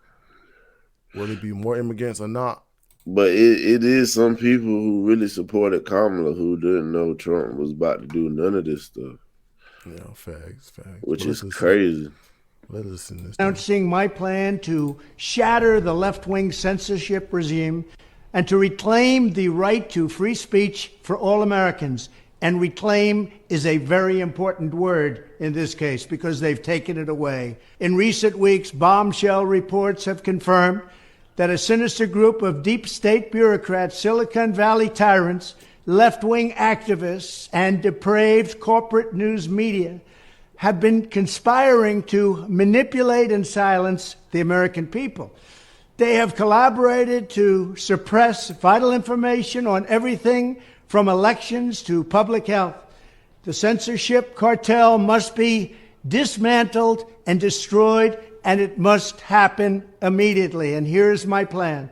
will it be more immigrants or not. But it is some people who really supported Kamala who didn't know Trump was about to do none of this stuff. Yeah, facts. Which is crazy. Let us listen to this. Announcing my plan to shatter the left-wing censorship regime and to reclaim the right to free speech for all Americans. And reclaim is a very important word in this case because they've taken it away. In recent weeks, bombshell reports have confirmed that a sinister group of deep state bureaucrats, Silicon Valley tyrants, left-wing activists, and depraved corporate news media have been conspiring to manipulate and silence the American people. They have collaborated to suppress vital information on everything from elections to public health. The censorship cartel must be dismantled and destroyed, and it must happen immediately. And here's my plan.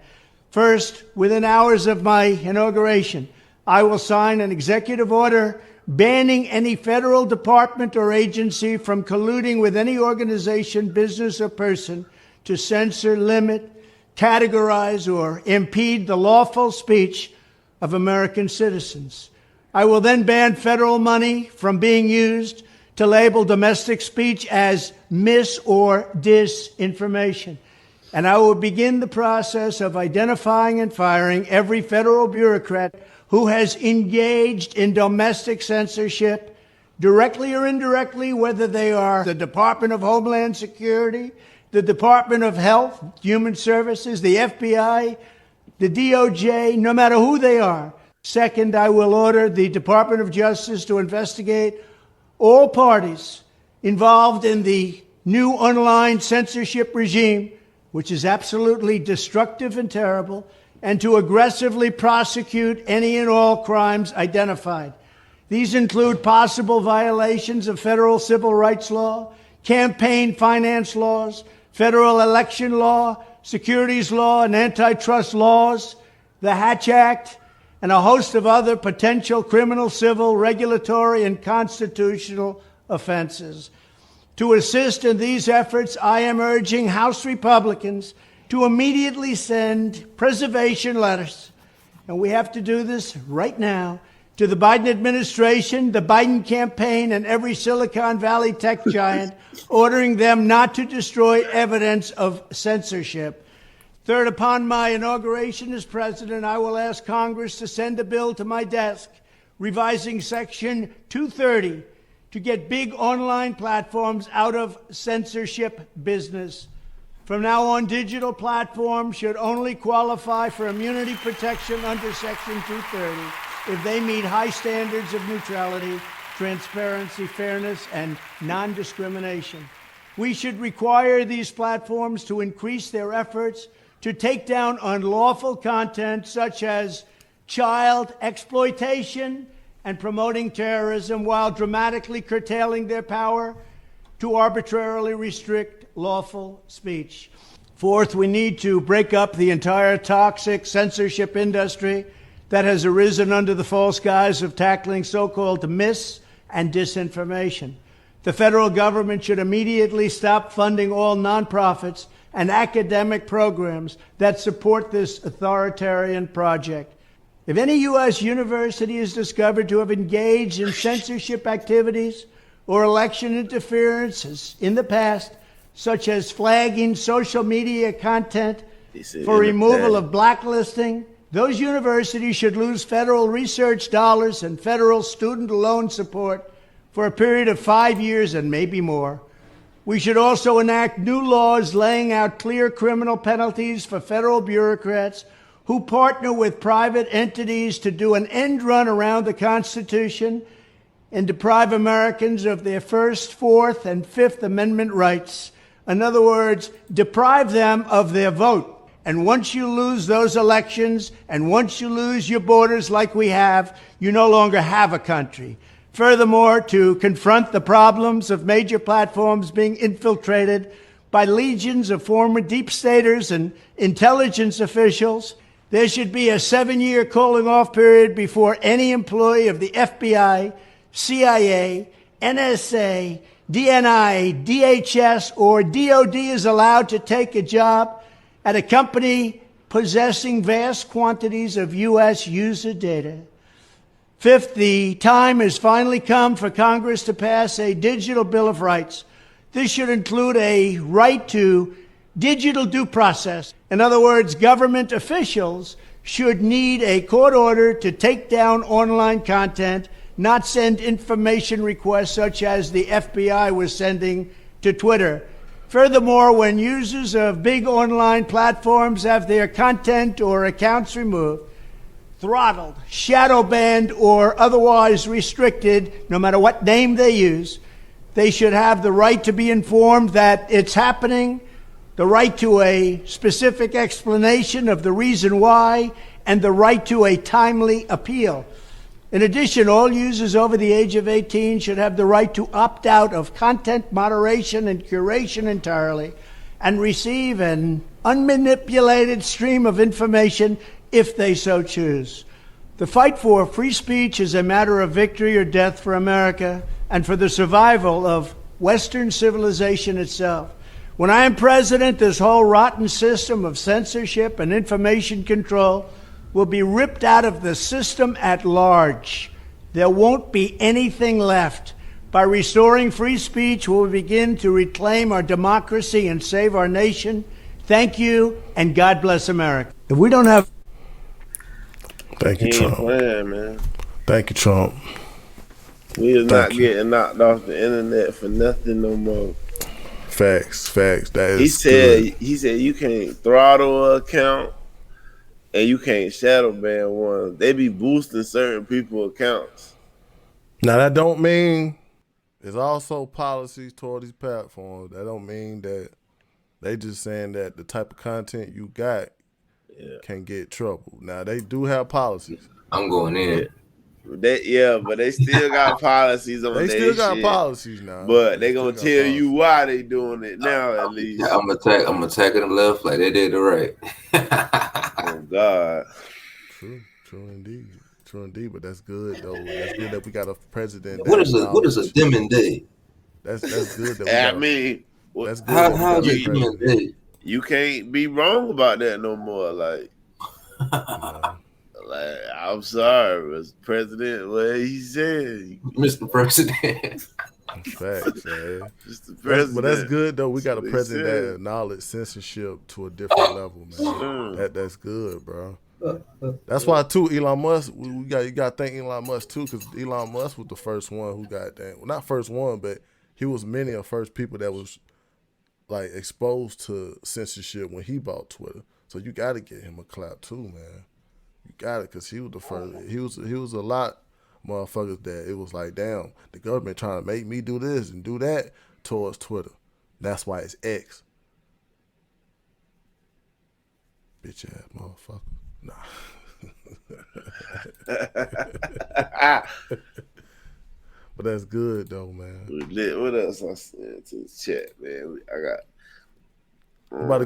First, within hours of my inauguration, I will sign an executive order banning any federal department or agency from colluding with any organization, business, or person to censor, limit, categorize, or impede the lawful speech of American citizens. I will then ban federal money from being used to label domestic speech as mis- or disinformation. And I will begin the process of identifying and firing every federal bureaucrat who has engaged in domestic censorship, directly or indirectly, whether they are the Department of Homeland Security, the Department of Health, Human Services, the FBI, the DOJ, no matter who they are. Second, I will order the Department of Justice to investigate all parties involved in the new online censorship regime, which is absolutely destructive and terrible, and to aggressively prosecute any and all crimes identified. These include possible violations of federal civil rights law, campaign finance laws, federal election law, securities law, and antitrust laws, the Hatch Act, and a host of other potential criminal, civil, regulatory, and constitutional offenses. To assist in these efforts, I am urging House Republicans to immediately send preservation letters, and we have to do this right now, to the Biden administration, the Biden campaign, and every Silicon Valley tech giant, ordering them not to destroy evidence of censorship. Third, upon my inauguration as president, I will ask Congress to send a bill to my desk revising Section 230 to get big online platforms out of censorship business. From now on, digital platforms should only qualify for immunity protection under Section 230 if they meet high standards of neutrality, transparency, fairness, and non-discrimination. We should require these platforms to increase their efforts to take down unlawful content such as child exploitation and promoting terrorism, while dramatically curtailing their power to arbitrarily restrict lawful speech. Fourth, we need to break up the entire toxic censorship industry that has arisen under the false guise of tackling so-called mis- and disinformation. The federal government should immediately stop funding all nonprofits and academic programs that support this authoritarian project. If any U.S. university is discovered to have engaged in censorship activities or election interferences in the past, such as flagging social media content for removal of blacklisting, those universities should lose federal research dollars and federal student loan support for a period of 5 years and maybe more. We should also enact new laws laying out clear criminal penalties for federal bureaucrats who partner with private entities to do an end run around the Constitution and deprive Americans of their First, Fourth, and Fifth Amendment rights. In other words, deprive them of their vote. And once you lose those elections, and once you lose your borders like we have, you no longer have a country. Furthermore, to confront the problems of major platforms being infiltrated by legions of former deep staters and intelligence officials, there should be a 7-year cooling off period before any employee of the FBI, CIA, NSA, DNI, DHS, or DOD is allowed to take a job at a company possessing vast quantities of U.S. user data. Fifth, the time has finally come for Congress to pass a digital Bill of Rights. This should include a right to digital due process. In other words, government officials should need a court order to take down online content, not send information requests such as the FBI was sending to Twitter. Furthermore, when users of big online platforms have their content or accounts removed, throttled, shadow banned, or otherwise restricted, no matter what name they use, they should have the right to be informed that it's happening, the right to a specific explanation of the reason why, and the right to a timely appeal. In addition, all users over the age of 18 should have the right to opt out of content moderation and curation entirely and receive an unmanipulated stream of information if they so choose. The fight for free speech is a matter of victory or death for America and for the survival of Western civilization itself. When I am president, this whole rotten system of censorship and information control will be ripped out of the system at large. There won't be anything left. By restoring free speech, we'll begin to reclaim our democracy and save our nation. Thank you, and God bless America. If we don't have... Thank you, Trump. Playing, man. Thank you, Trump. We is not getting knocked off the internet for nothing no more. Facts. That is he said you can't throttle an account and you can't shadow ban one. They be boosting certain people's accounts. Now that don't mean there's also policies toward these platforms. That don't mean that they just saying that the type of content you got can get trouble. Now they do have policies. I'm going in. But they still got policies on. They still got policies now. But they gonna tell you why they doing it now. At least I'm attacking them left like they did the right. Oh God. True indeed. But that's good though. That's good that we got a president. What is a dimming day? That's good that we got. I mean, that's good. How is it dimming day? You can't be wrong about that no more. Like, I'm sorry, was President what he said, Mr. President. Facts, man. Mr. President. But that's good though. We got a president that acknowledge censorship to a different level, man. That's good, bro. That's why too, Elon Musk. You got to thank Elon Musk too, because Elon Musk was the first one who got that. Well, not first one, but he was many of the first people that was like exposed to censorship when he bought Twitter. So you got to get him a clap too, man. You got it, because he was the first. He was a lot motherfuckers that it was like, damn, the government trying to make me do this and do that towards Twitter. That's why it's X. Bitch ass motherfucker. Nah. But that's good though, man. What else I said to the chat, man? I'm about to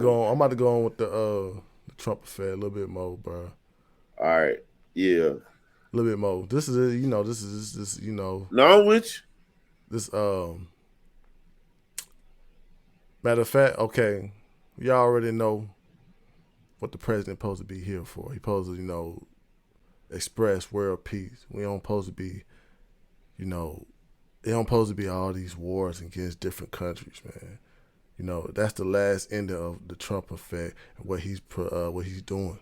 go on with the Trump Effect a little bit more, bro. All right. Yeah. A little bit more. This is No, I'm with you. This matter of fact, okay, y'all already know what the president supposed to be here for. He supposed to, express world peace. We don't supposed to be, it don't supposed to be all these wars against different countries, man. That's the last end of the Trump effect and what he's doing.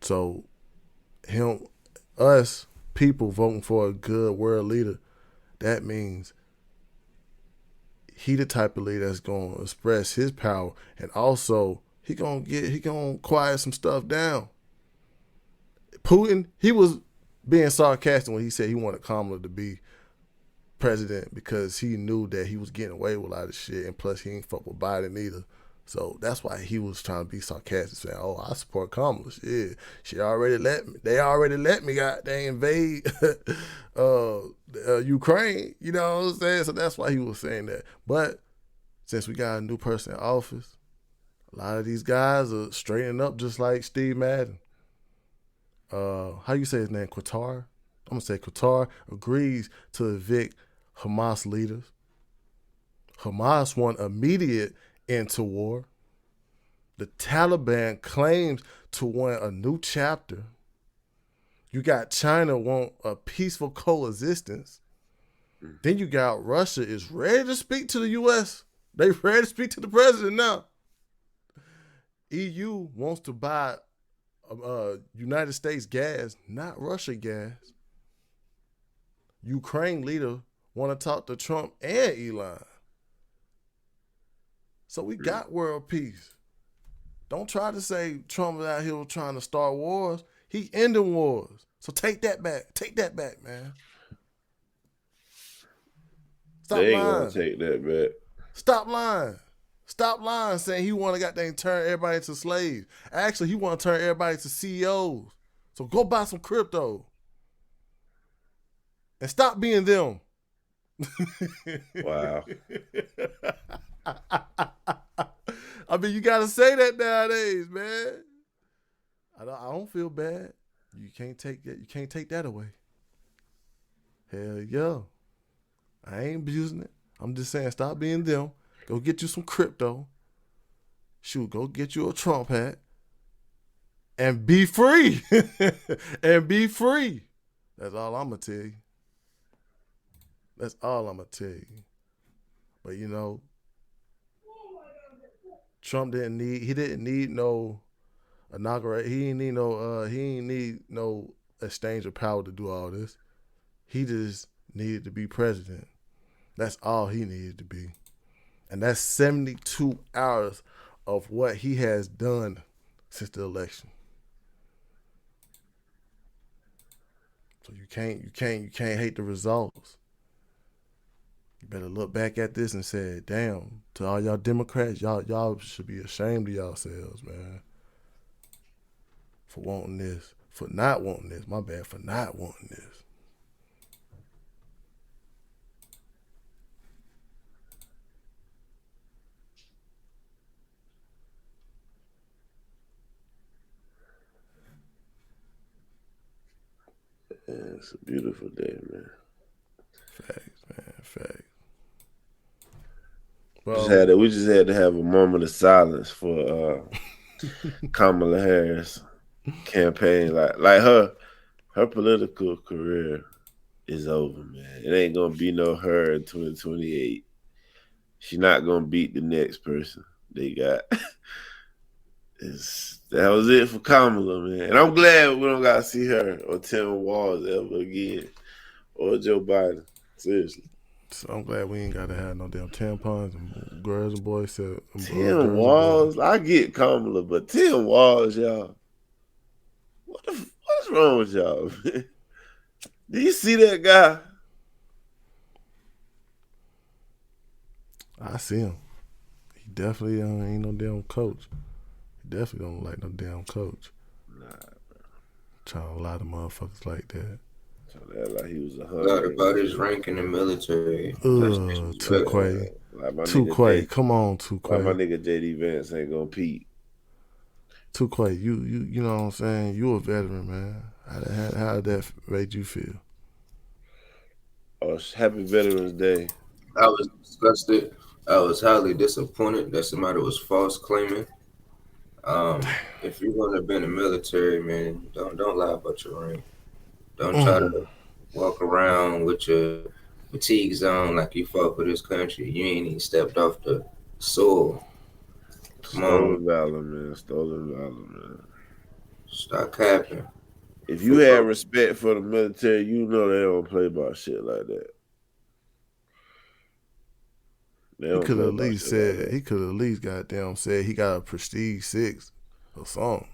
So us people voting for a good world leader, that means he the type of leader that's gonna express his power, and also he gonna quiet some stuff down. Putin, he was being sarcastic when he said he wanted Kamala to be president because he knew that he was getting away with a lot of shit, and plus he ain't fuck with Biden either. So that's why he was trying to be sarcastic, saying, "Oh, I support Kamala. Shit, they already let me they invade Ukraine." You know what I'm saying? So that's why he was saying that. But since we got a new person in office, a lot of these guys are straightening up, just like Steve Madden. How you say his name? Qatar. I'm gonna say Qatar agrees to evict Hamas leaders. Hamas want immediate end to war. The Taliban claims to want a new chapter. You got China want a peaceful coexistence. Then you got Russia is ready to speak to the U.S. They ready to speak to the president now. EU wants to buy United States gas, not Russia gas. Ukraine leader want to talk to Trump and Elon. So we got world peace. Don't try to say Trump is out here trying to start wars. He ending wars. So take that back. Take that back, man. Stop they ain't lying. gonna take that back. Stop lying. Stop lying saying he want to turn everybody into slaves. Actually, he want to turn everybody to CEOs. So go buy some crypto. And stop being them. Wow. I mean, you gotta say that nowadays, man. I don't feel bad. You can't take that. You can't take that away. Hell yeah. I ain't abusing it. I'm just saying, stop being them. Go get you some crypto. Shoot, go get you a Trump hat. And be free. And be free. That's all I'm going to tell you. That's all I'm going to tell you. But, Trump didn't need no inauguration. He didn't need no exchange of power to do all this. He just needed to be president. That's all he needed to be. And that's 72 hours of what he has done since the election. So you can't hate the results. You better look back at this and say, damn, to all y'all Democrats, y'all should be ashamed of yourselves, man. For wanting this. For not wanting this. My bad, for not wanting this. Yeah, it's a beautiful day, man. Facts, man. Facts. We just had to have a moment of silence for Kamala Harris campaign. Like her political career is over, man. It ain't gonna be no her in 2028. She's not gonna beat the next person they got. That was it for Kamala, man. And I'm glad we don't gotta see her or Tim Walz ever again. Or Joe Biden. Seriously. So I'm glad we ain't gotta have no damn tampons and girls and boys said Tim Walz, I get Kamala, but Tim Walz, y'all. What's wrong with y'all, man? Do you see that guy? I see him. He definitely ain't no damn coach. He definitely don't like no damn coach. Nah, bro. Trying to lie to motherfuckers like that. Like he was a Forgot hunter. about his rank in the military. That's disrespectful. Quay. Like my Two nigga Quay. J, Come on, Two like my Quay. nigga JD Vance ain't gonna Pete. Two Quay, you know what I'm saying? You a veteran, man. How did that made you feel? Oh, happy Veterans Day. I was disgusted. I was highly disappointed that somebody was false claiming. If you're gonna be in the military, man, don't lie about your rank. Don't try to walk around with your fatigues on like you fought for this country. You ain't even stepped off the soil. Come Stolen on, valor, man. Stolen valor, man. stop capping. If you have respect for the military, you know they don't play about shit like that. They He don't could play have at about least shit said like that. he could have at least goddamn said he got a prestige 6 or something.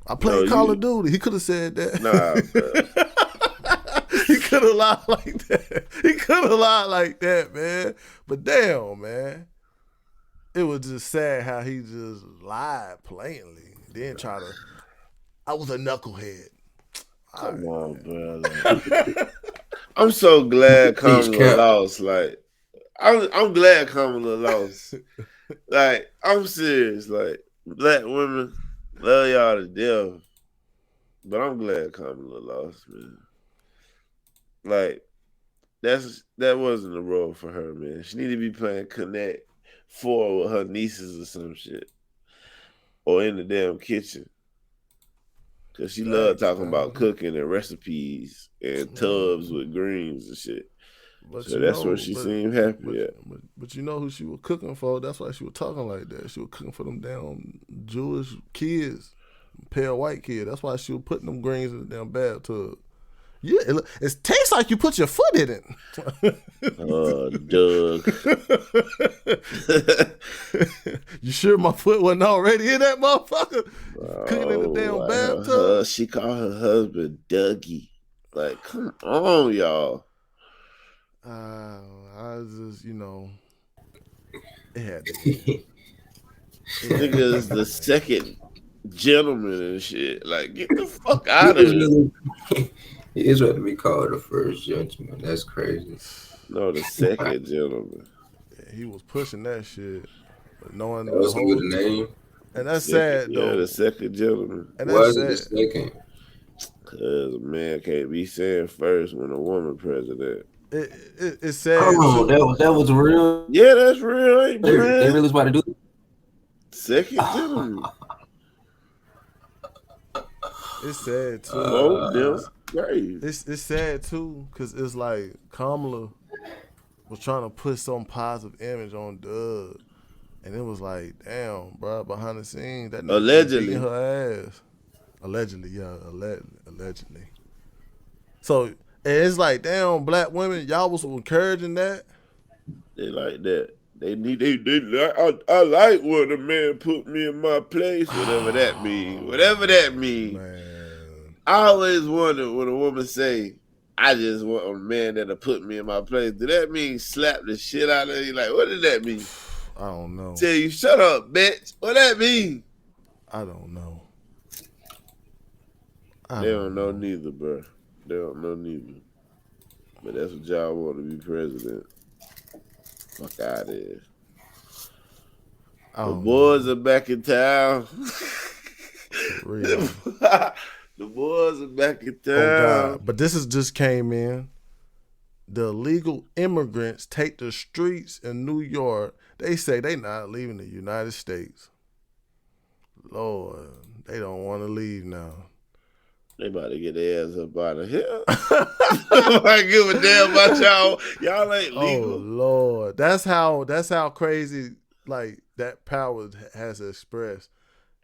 I played Call of Duty. He could have said that. Nah, bro. He could have lied like that. He could have lied like that, man. But damn, man. It was just sad how he just lied plainly. Then try to, I was a knucklehead. Come on, bro. Like, I'm so glad Kamala lost. Like, I'm glad Kamala lost. Like, I'm serious. Like, black women love y'all to death, but I'm glad Kamala lost, man. Like, that wasn't a role for her, man. She need to be playing Connect 4 with her nieces or some shit, or in the damn kitchen. Cause she loved talking about cooking and recipes and tubs with greens and shit. But so that's where she seemed happy at. But you know who she was cooking for? That's why she was talking like that. She was cooking for them damn Jewish kids, pale white kids. That's why she was putting them greens in the damn bathtub. Yeah, it tastes like you put your foot in it. Doug. You sure my foot wasn't already in that motherfucker? Cooking in the damn bathtub. She called her husband Dougie. Like, come on, y'all. I just, it had to be. Nigga is the second gentleman and shit. Like, get the fuck out of here. He is right to be called the first gentleman. That's crazy. No, the second gentleman. Yeah, he was pushing that shit, but knowing that was the whole name. And that's sad though. Yeah, the second gentleman. And why is it the second? Because a man can't be saying first when a woman president. It's sad. Oh, that was real. Yeah, that's real. Ain't they really was about to do it. Second gentleman. It's sad too. It's sad too because it's like Kamala was trying to put some positive image on Doug, and it was like, damn, bro, behind the scenes that nigga beating her ass. Allegedly, yeah, allegedly. So it's like, damn, black women, y'all was encouraging that. They like that. They I like when a man put me in my place, whatever that means. Whatever that means. Man. I always wonder when a woman say, I just want a man that'll put me in my place. Do that mean slap the shit out of you? Like, what does that mean? I don't know. Tell you, shut up, bitch. What that mean? I don't know. They don't know neither, bro. They don't know neither. But that's what y'all want to be president. Fuck out of here. The boys are back in town. Real. The boys are back in town. Oh God. But this just came in. The illegal immigrants take the streets in New York. They say they not leaving the United States. Lord, they don't want to leave now. They about to get their ass up out of here. I give a damn about y'all. Y'all ain't legal. Oh Lord, that's how crazy like that power has expressed.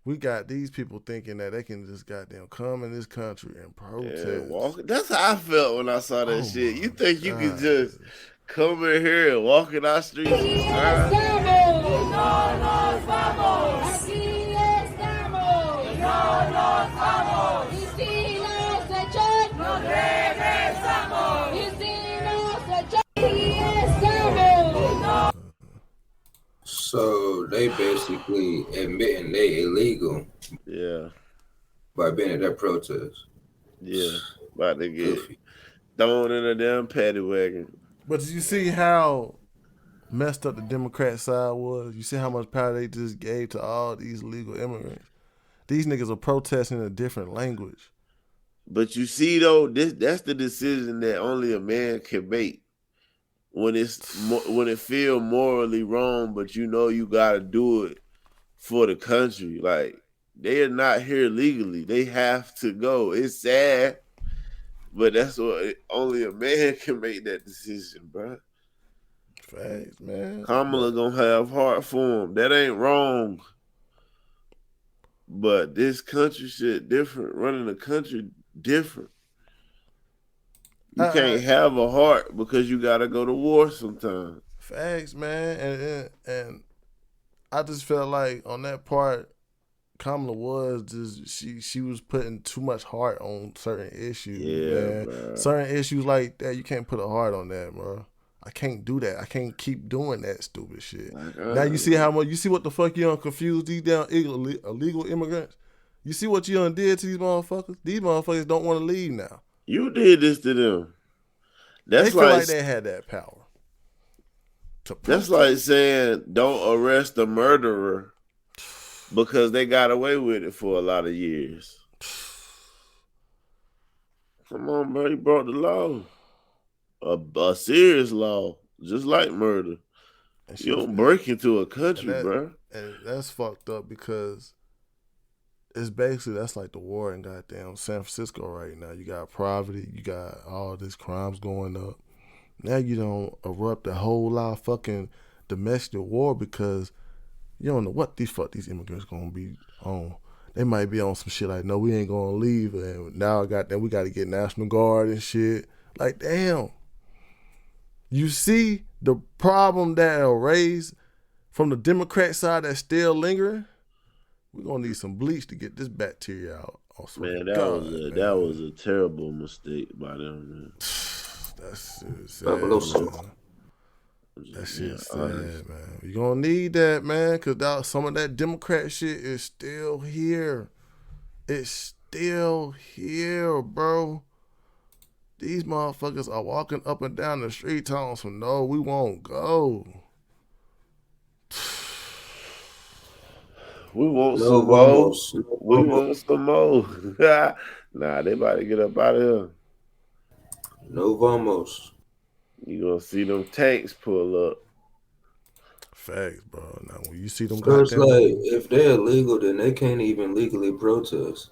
We got these people thinking that they can just goddamn come in this country and protest. Yeah, walk. That's how I felt when I saw that shit. You think you can just come in here and walk in our streets? So they basically admitting they illegal. Yeah. By being at that protest. Yeah. About to get Goofy. thrown in a damn paddy wagon. But did you see how messed up the Democrat side was? You see how much power they just gave to all these illegal immigrants? These niggas are protesting in a different language. But you see though, that's the decision that only a man can make. When it feel morally wrong, but you know you gotta do it for the country. Like they are not here legally; they have to go. It's sad, but that's what only a man can make that decision, bro. Facts, man. Kamala But gonna have heart for him. That ain't wrong. But this country shit different. Running the country different. You can't have a heart because you gotta go to war sometimes. facts, man. And I just felt like on that part, Kamala was just she was putting too much heart on certain issues, man. Bro. Certain issues like that, you can't put a heart on that, bro. I can't do that. I can't keep doing that stupid shit. Now you see how much you see what the fuck you done confused these damn illegal immigrants. You see what you done did to these motherfuckers. These motherfuckers don't want to leave now. You did this to them. They feel like they had that power. That's like saying don't arrest a murderer because they got away with it for a lot of years. Come on, bro. You brought the law. A serious law, just like murder. You don't break into a country, bro. And that's fucked up because it's basically that's like the war in goddamn San Francisco right now. You got poverty, you got all this crimes going up. Now you don't erupt a whole lot of fucking domestic war because you don't know what these immigrants gonna be on. They might be on some shit like, no, we ain't gonna leave, and now we got to get National Guard and shit. Like, damn. You see the problem that'll raise from the Democrat side that's still lingering? We're gonna need some bleach to get this bacteria out. Man, that was a terrible mistake by them, man. That's sad, man. That shit's sad, man. You gonna need that, man, because some of that Democrat shit is still here. It's still here, bro. These motherfuckers are walking up and down the street telling us, no, we won't go. We want some more. We want some more. Nah, they about to get up out of here. No vamos. You gonna see them tanks pull up. Facts, bro. Now when you see them so it's like if they're illegal, then they can't even legally protest.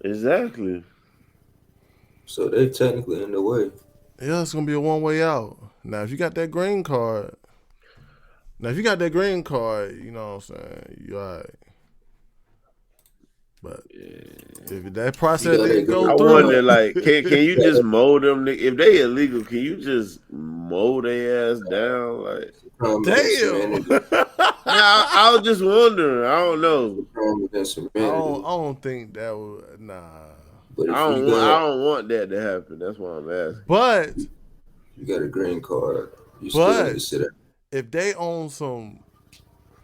Exactly. So they technically in the way. Yeah, it's gonna be a one way out. Now if you got that green card, you know what I'm saying, you alright. But if that process didn't go through, I wonder, like, can you just mow them? If they illegal, can you just mow their ass down? Like, damn. I was just wondering. I don't know. I don't think that would. Nah. But I don't want that to happen. That's why I'm asking. But you got a green card. You still need to sit there. If they own some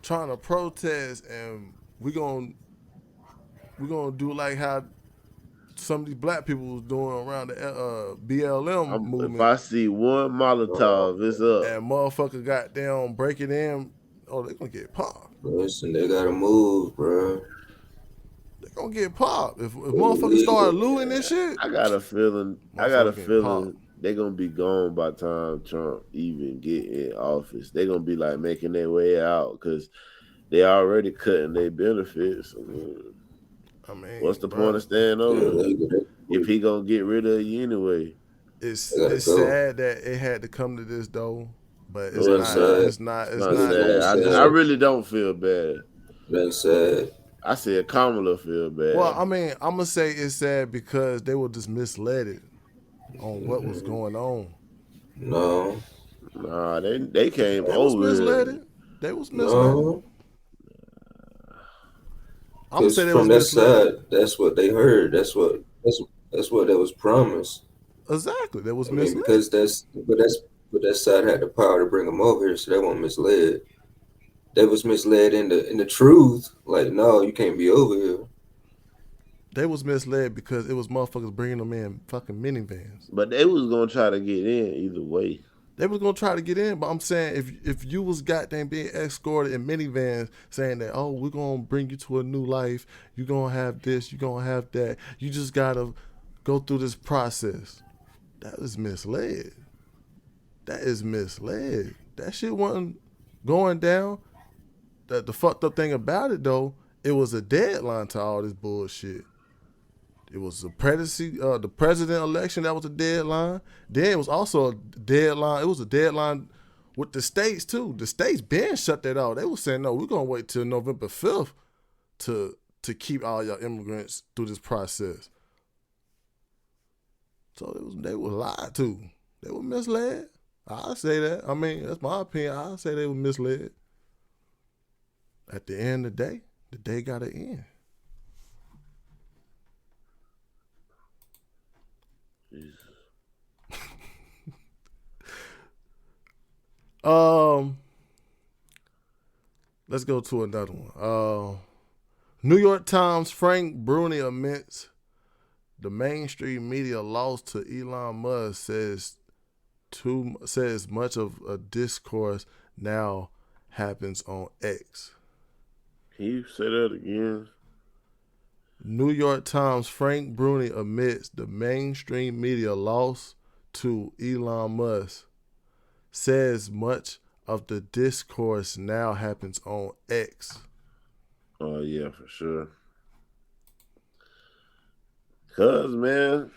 trying to protest and we're gonna do like how some of these black people was doing around the BLM movement. If I see one Molotov, it's up. And motherfucker got down breaking in, they gonna get popped. Listen, they gotta move, bro. They gonna get popped. If motherfuckers start looting this shit. I got a feeling they gonna be gone by the time Trump even get in office. They gonna be like making their way out because they already cutting their benefits. I mean, what's the point of staying over if he gonna get rid of you anyway? It's sad that it had to come to this though, but it's not sad. I really don't feel bad. That's sad. I said Kamala feel bad. Well, I mean, I'm gonna say it's sad because they were just misled on what was going on. No. Nah, they came over. They was misled. No. I'm gonna say from that side, that's what they heard. That's what that was promised. Exactly, that was misled. Because that side had the power to bring them over here, so they weren't misled. They was misled in the truth. Like, no, you can't be over here. They was misled because it was motherfuckers bringing them in fucking minivans. But they was gonna try to get in either way. They was gonna try to get in, but I'm saying if you was goddamn being escorted in minivans, saying that, oh, we're gonna bring you to a new life, you gonna have this, you gonna have that, you just gotta go through this process. That is misled. That is misled. That shit wasn't going down. The fucked up thing about it though, it was a deadline to all this bullshit. It was the president election, that was a deadline. Then it was also a deadline. It was a deadline with the states too. The states been shut that out. They were saying, no, we're gonna wait till November 5th to keep all y'all immigrants through this process. So they were lied to. They were misled. I say that. I mean, that's my opinion. I say they were misled. At the end of the day gotta end. Let's go to another one. New York Times Frank Bruni admits the mainstream media lost to Elon Musk, says much of a discourse now happens on X. Can you say that again? New York Times Frank Bruni admits the mainstream media lost to Elon Musk, says much of the discourse now happens on X. Oh yeah, for sure. Cause man,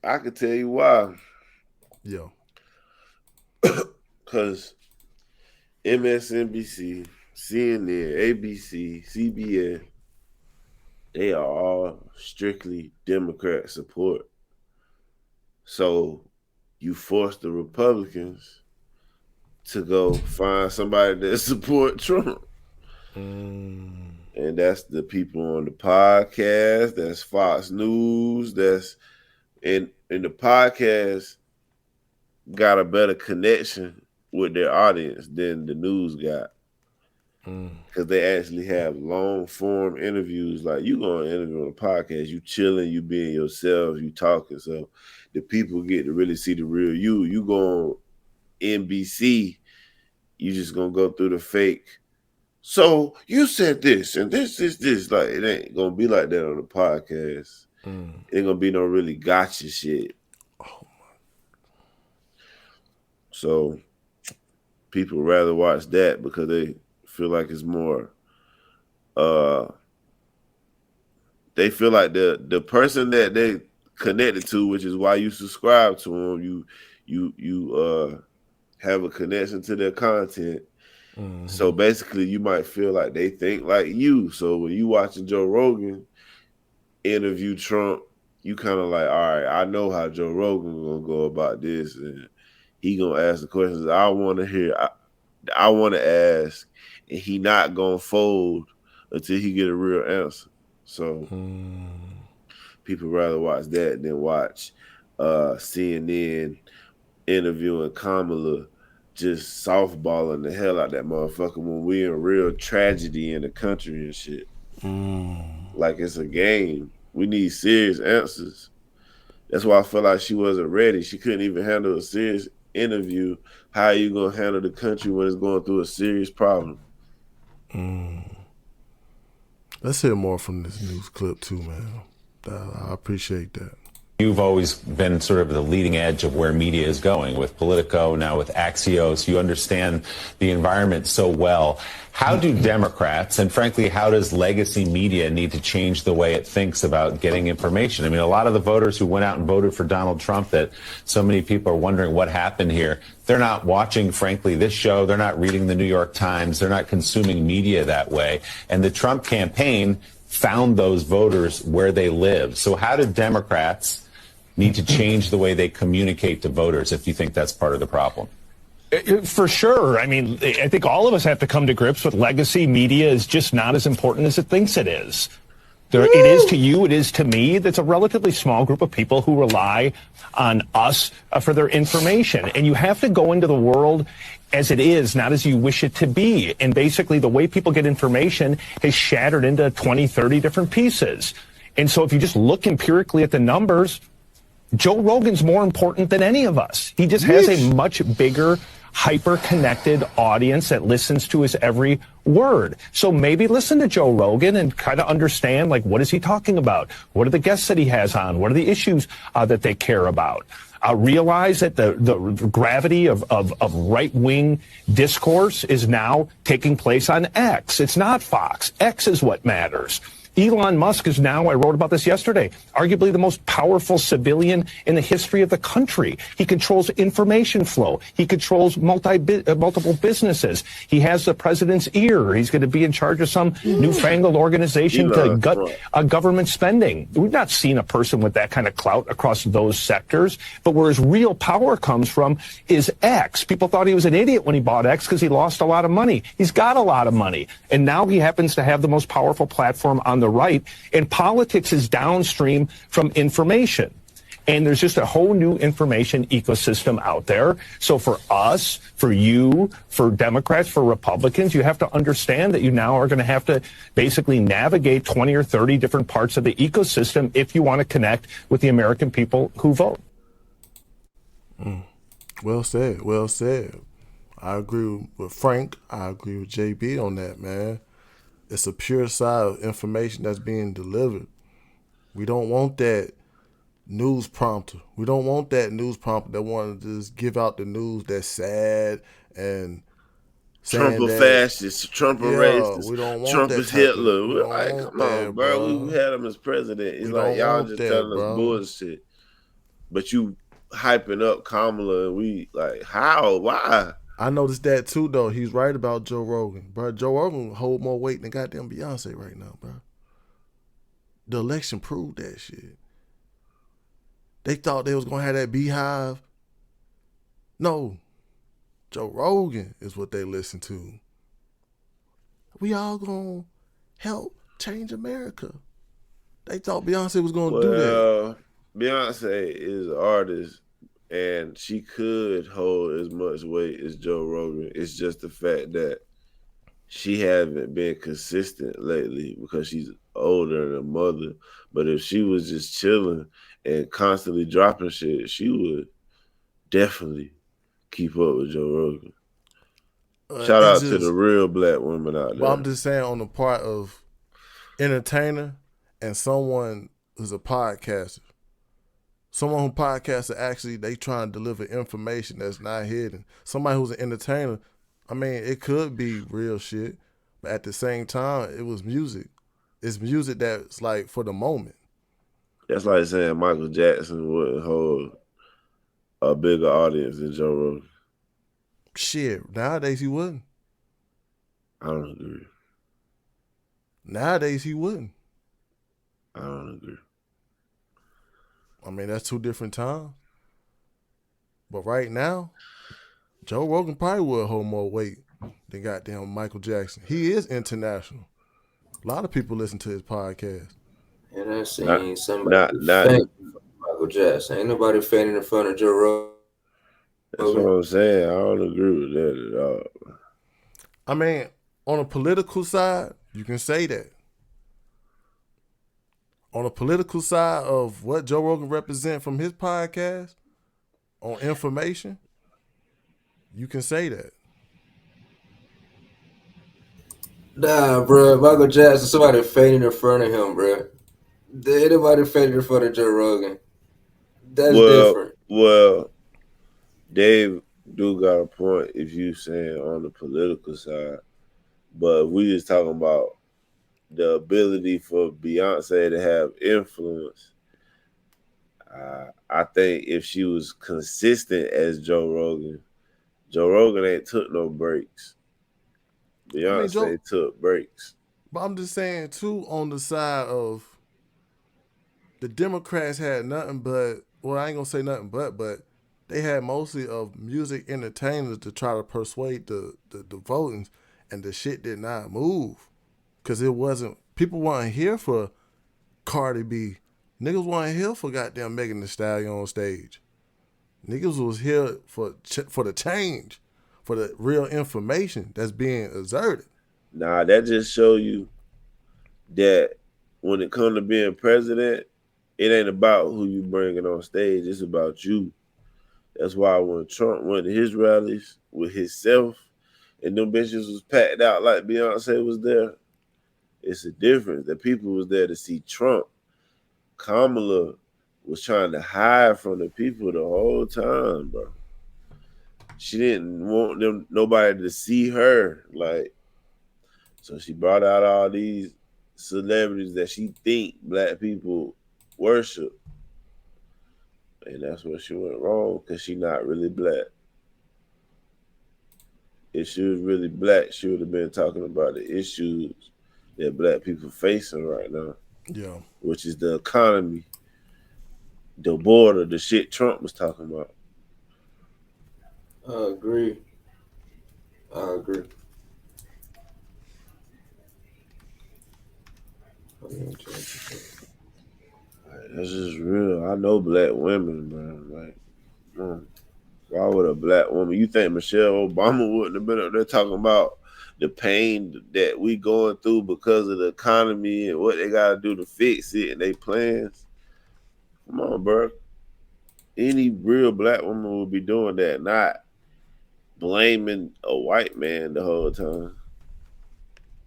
I could tell you why. Yo. Cause MSNBC, CNN, ABC, CBS, they are all strictly Democrat support. So you force the Republicans to go find somebody that support Trump. And that's the people on the podcast, that's Fox News, that's and the podcast got a better connection with their audience than the news got. Because they actually have long form interviews. Like you go on an interview on a podcast, you chilling, you being yourself, you talking. So the people get to really see the real you. You go on NBC, you just gonna go through the fake. So you said this and this is this. Like it ain't gonna be like that on the podcast. It ain't gonna be no really gotcha shit. Oh my. So people rather watch that because they feel like it's more they feel like the person that they connected to, which is why you subscribe to them, you have a connection to their content. So basically you might feel like they think like you. So when you watching Joe Rogan interview Trump, you kind of like, all right, I know how Joe Rogan gonna go about this, and he gonna ask the questions I want to hear. I want to ask, and he not gonna fold until he get a real answer. So people rather watch that than watch CNN interviewing Kamala, just softballing the hell out that motherfucker when we in real tragedy in the country and shit. Like it's a game. We need serious answers. That's why I feel like she wasn't ready. She couldn't even handle a serious interview. How are you gonna handle the country when it's going through a serious problem? Let's hear more from this news clip too, man. I appreciate that. You've always been sort of the leading edge of where media is going with Politico, now with Axios. You understand the environment so well. How do Democrats, and frankly, how does legacy media need to change the way it thinks about getting information? I mean, a lot of the voters who went out and voted for Donald Trump, that so many people are wondering what happened here, they're not watching, frankly, this show. They're not reading the New York Times. They're not consuming media that way. And the Trump campaign found those voters where they live. So how do Democrats need to change the way they communicate to voters, if you think that's part of the problem? For sure. I mean, I think all of us have to come to grips with legacy media is just not as important as it thinks it is. It is to you, it is to me. That's a relatively small group of people who rely on us for their information. And you have to go into the world as it is, not as you wish it to be. And basically, the way people get information has shattered into 20, 30 different pieces. And so if you just look empirically at the numbers, Joe Rogan's more important than any of us. He just has a much bigger, hyper-connected audience that listens to his every word. So maybe listen to Joe Rogan and kind of understand, like, what is he talking about? What are the guests that he has on? What are the issues that they care about? Realize that the gravity of right-wing discourse is now taking place on X. It's not Fox. X is what matters. Elon Musk is now, I wrote about this yesterday, arguably the most powerful civilian in the history of the country. He controls information flow. He controls multiple businesses. He has the president's ear. He's going to be in charge of some newfangled organization to gut government spending. We've not seen a person with that kind of clout across those sectors. But where his real power comes from is X. People thought he was an idiot when he bought X because he lost a lot of money. He's got a lot of money. And now he happens to have the most powerful platform on the right, and politics is downstream from information. And there's just a whole new information ecosystem out there. So for us, for you, for Democrats, for Republicans, you have to understand that you now are going to have to basically navigate 20 or 30 different parts of the ecosystem if you want to connect with the American people who vote. Well said. Well said. I agree with Frank. I agree with JB on that, man. It's a pure side of information that's being delivered. We don't want that news prompter. We don't want that news prompter that want to just give out the news that's sad and Trump a fascist, Trump a racist, we don't want Trump that is Hitler. we We're like, come on, bro. We had him as president. It's like y'all just telling us bullshit. But you hyping up Kamala and we like, how? Why? I noticed that too, though. He's right about Joe Rogan. Bro, Joe Rogan hold more weight than goddamn Beyonce right now, bro. The election proved that shit. They thought they was going to have that beehive. No. Joe Rogan is what they listen to. We all going to help change America. They thought Beyonce was going to do that. Beyonce is an artist. And she could hold as much weight as Joe Rogan. It's just the fact that she hasn't been consistent lately because she's older and a mother. But if she was just chilling and constantly dropping shit, she would definitely keep up with Joe Rogan. Shout out to the real black women out there. But I'm just saying, on the part of entertainer and someone who's a podcaster, someone who podcasts actually, they trying to deliver information that's not hidden. Somebody who's an entertainer, I mean, it could be real shit, but at the same time, it was music. It's music that's like for the moment. That's like saying Michael Jackson wouldn't hold a bigger audience than Joe Rogan. Shit, nowadays he wouldn't. I don't agree. Nowadays he wouldn't. I don't agree. I mean, that's two different times. But right now, Joe Rogan probably would hold more weight than goddamn Michael Jackson. He is international. A lot of people listen to his podcast. And I seen somebody faint Michael Jackson. Ain't nobody fainting in front of Joe Rogan. That's what I'm saying. I don't agree with that at all. I mean, on a political side, you can say that. On a political side of what Joe Rogan represents from his podcast, on information, you can say that. Nah, bro. Michael Jackson, somebody fainting in front of him, bro. Anybody fainting in front of Joe Rogan. That's different. Well, Dave do got a point if you saying on the political side. But we just talking about the ability for Beyonce to have influence. I think if she was consistent as Joe Rogan ain't took no breaks. Beyonce took breaks. But I'm just saying, too, on the side of the Democrats had nothing but, well, I ain't going to say nothing but they had mostly of music entertainers to try to persuade the votings, and the shit did not move. Because it wasn't, people weren't here for Cardi B. Niggas weren't here for goddamn Megan Thee Stallion on stage. Niggas was here for the change, for the real information that's being exerted. Nah, that just show you that when it comes to being president, it ain't about who you bringing on stage. It's about you. That's why when Trump went to his rallies with himself and them bitches was packed out like Beyonce was there, it's a difference. The people was there to see Trump. Kamala was trying to hide from the people the whole time, bro. She didn't want nobody to see her. Like, so she brought out all these celebrities that she think black people worship. And that's where she went wrong, because she not really black. If she was really black, she would have been talking about the issues that black people facing right now. Yeah. Which is the economy, the border, the shit Trump was talking about. I agree. That's just real. I know black women, man. Like, why would a black woman? You think Michelle Obama wouldn't have been up there talking about the pain that we going through because of the economy and what they got to do to fix it and their plans? Come on, bro. Any real black woman would be doing that, not blaming a white man the whole time.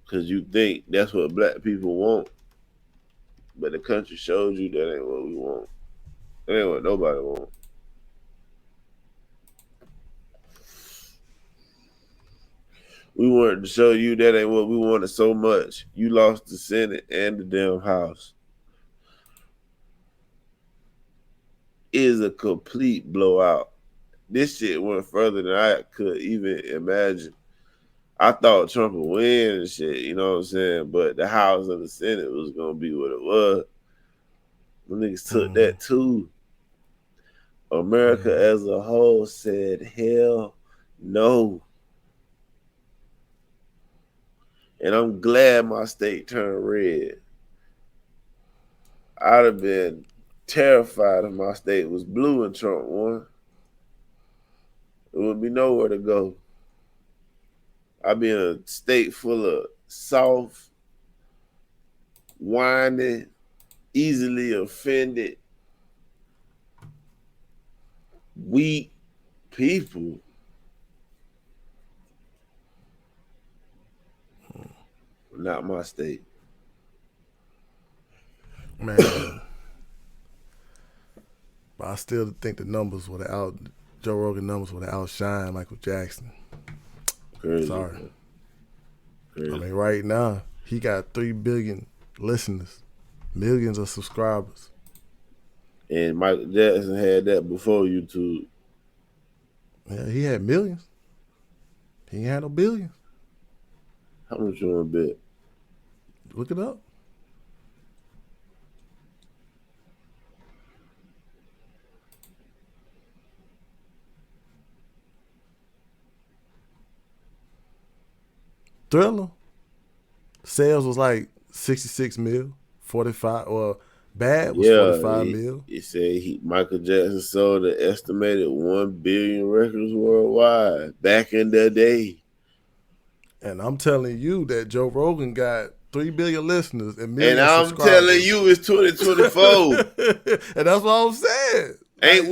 Because you think that's what black people want. But the country showed you that ain't what we want. That ain't what nobody wants. We wanted to show you that ain't what we wanted so much. You lost the Senate and the damn House. It is a complete blowout. This shit went further than I could even imagine. I thought Trump would win and shit, you know what I'm saying? But the House and the Senate was going to be what it was. The niggas took that too. America as a whole said, hell no. And I'm glad my state turned red. I'd have been terrified if my state was blue and Trump won. There would be nowhere to go. I'd be in a state full of soft, whiny, easily offended, weak people. Not my state. Man. But I still think the numbers would have Joe Rogan numbers would have outshined Michael Jackson. Crazy. Sorry. Crazy. I mean, right now, he got 3 billion listeners, millions of subscribers. And Michael Jackson had that before YouTube. Yeah, he had millions. He ain't had no billions. How much you want to bet? Look it up. Thriller. Sales was like 66 mil, 45, or Bad was 45 mil. He said Michael Jackson sold an estimated 1 billion records worldwide back in the day. And I'm telling you that Joe Rogan got 3 billion listeners and millions of subscribers. And I'm telling you it's 2024. And that's what I'm saying. Aren't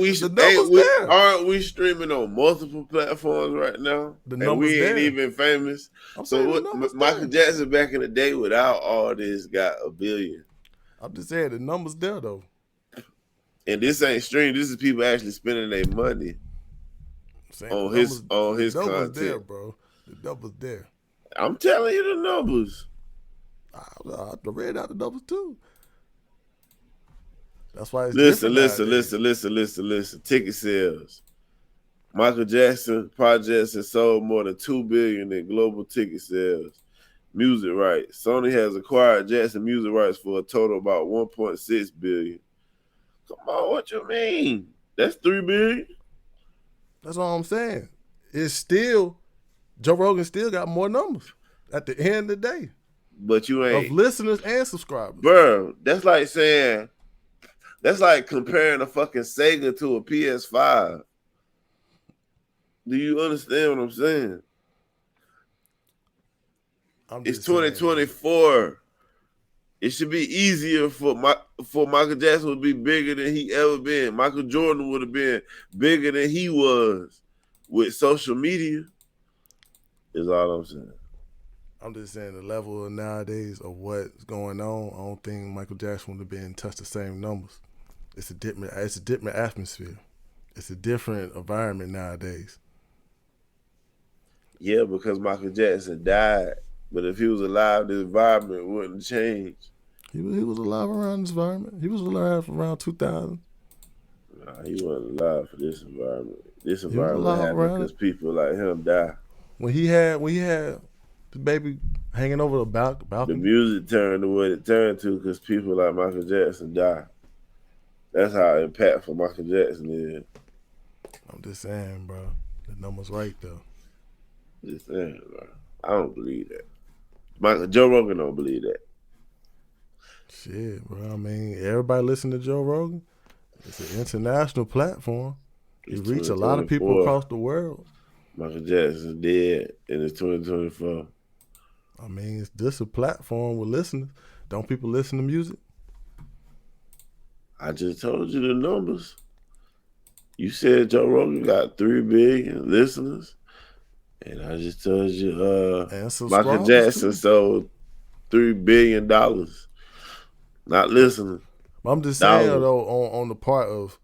we streaming on multiple platforms right now? The numbers we ain't there. even famous. So what, Michael Jackson back in the day without all this got 1 billion. I'm just saying the numbers there though. And this ain't stream. This is people actually spending their money on his content. There, bro. The numbers there. I'm telling you the numbers. I read out the numbers too. That's why it's listen. Ticket sales. Michael Jackson projects has sold more than 2 billion in global ticket sales. Music rights. Sony has acquired Jackson music rights for a total of about 1.6 billion. Come on, what you mean? That's 3 billion. That's all I'm saying. It's still Joe Rogan still got more numbers at the end of the day. But you ain't of listeners and subscribers. Bro, that's like saying that's like comparing a fucking Sega to a PS5. Do you understand what I'm saying? It's 2024. It should be easier for Michael Jackson to be bigger than he ever been. Michael Jordan would have been bigger than he was with social media. Is all I'm saying. I'm just saying the level of nowadays of what's going on. I don't think Michael Jackson would have been touch the same numbers. It's a different atmosphere. It's a different environment nowadays. Yeah, because Michael Jackson died. But if he was alive, the environment wouldn't change. He was alive around this environment. He was alive around 2000. Nah, he wasn't alive for this environment. This environment happened because people like him die. When he had the baby hanging over the balcony. The music turned to what it turned to because people like Michael Jackson died. That's how impactful Michael Jackson is. I'm just saying, bro. The number's right, though. Just saying, bro. I don't believe that. Joe Rogan don't believe that. Shit, bro. I mean, everybody listen to Joe Rogan. It's an international platform. He reached a lot of people across the world. Michael Jackson's dead, and it's 2024. I mean, it's just a platform with listeners. Don't people listen to music? I just told you the numbers. You said Joe Rogan got 3 billion listeners. And I just told you Michael Jackson sold $3 billion. Not listening. I'm just saying, though, on the part of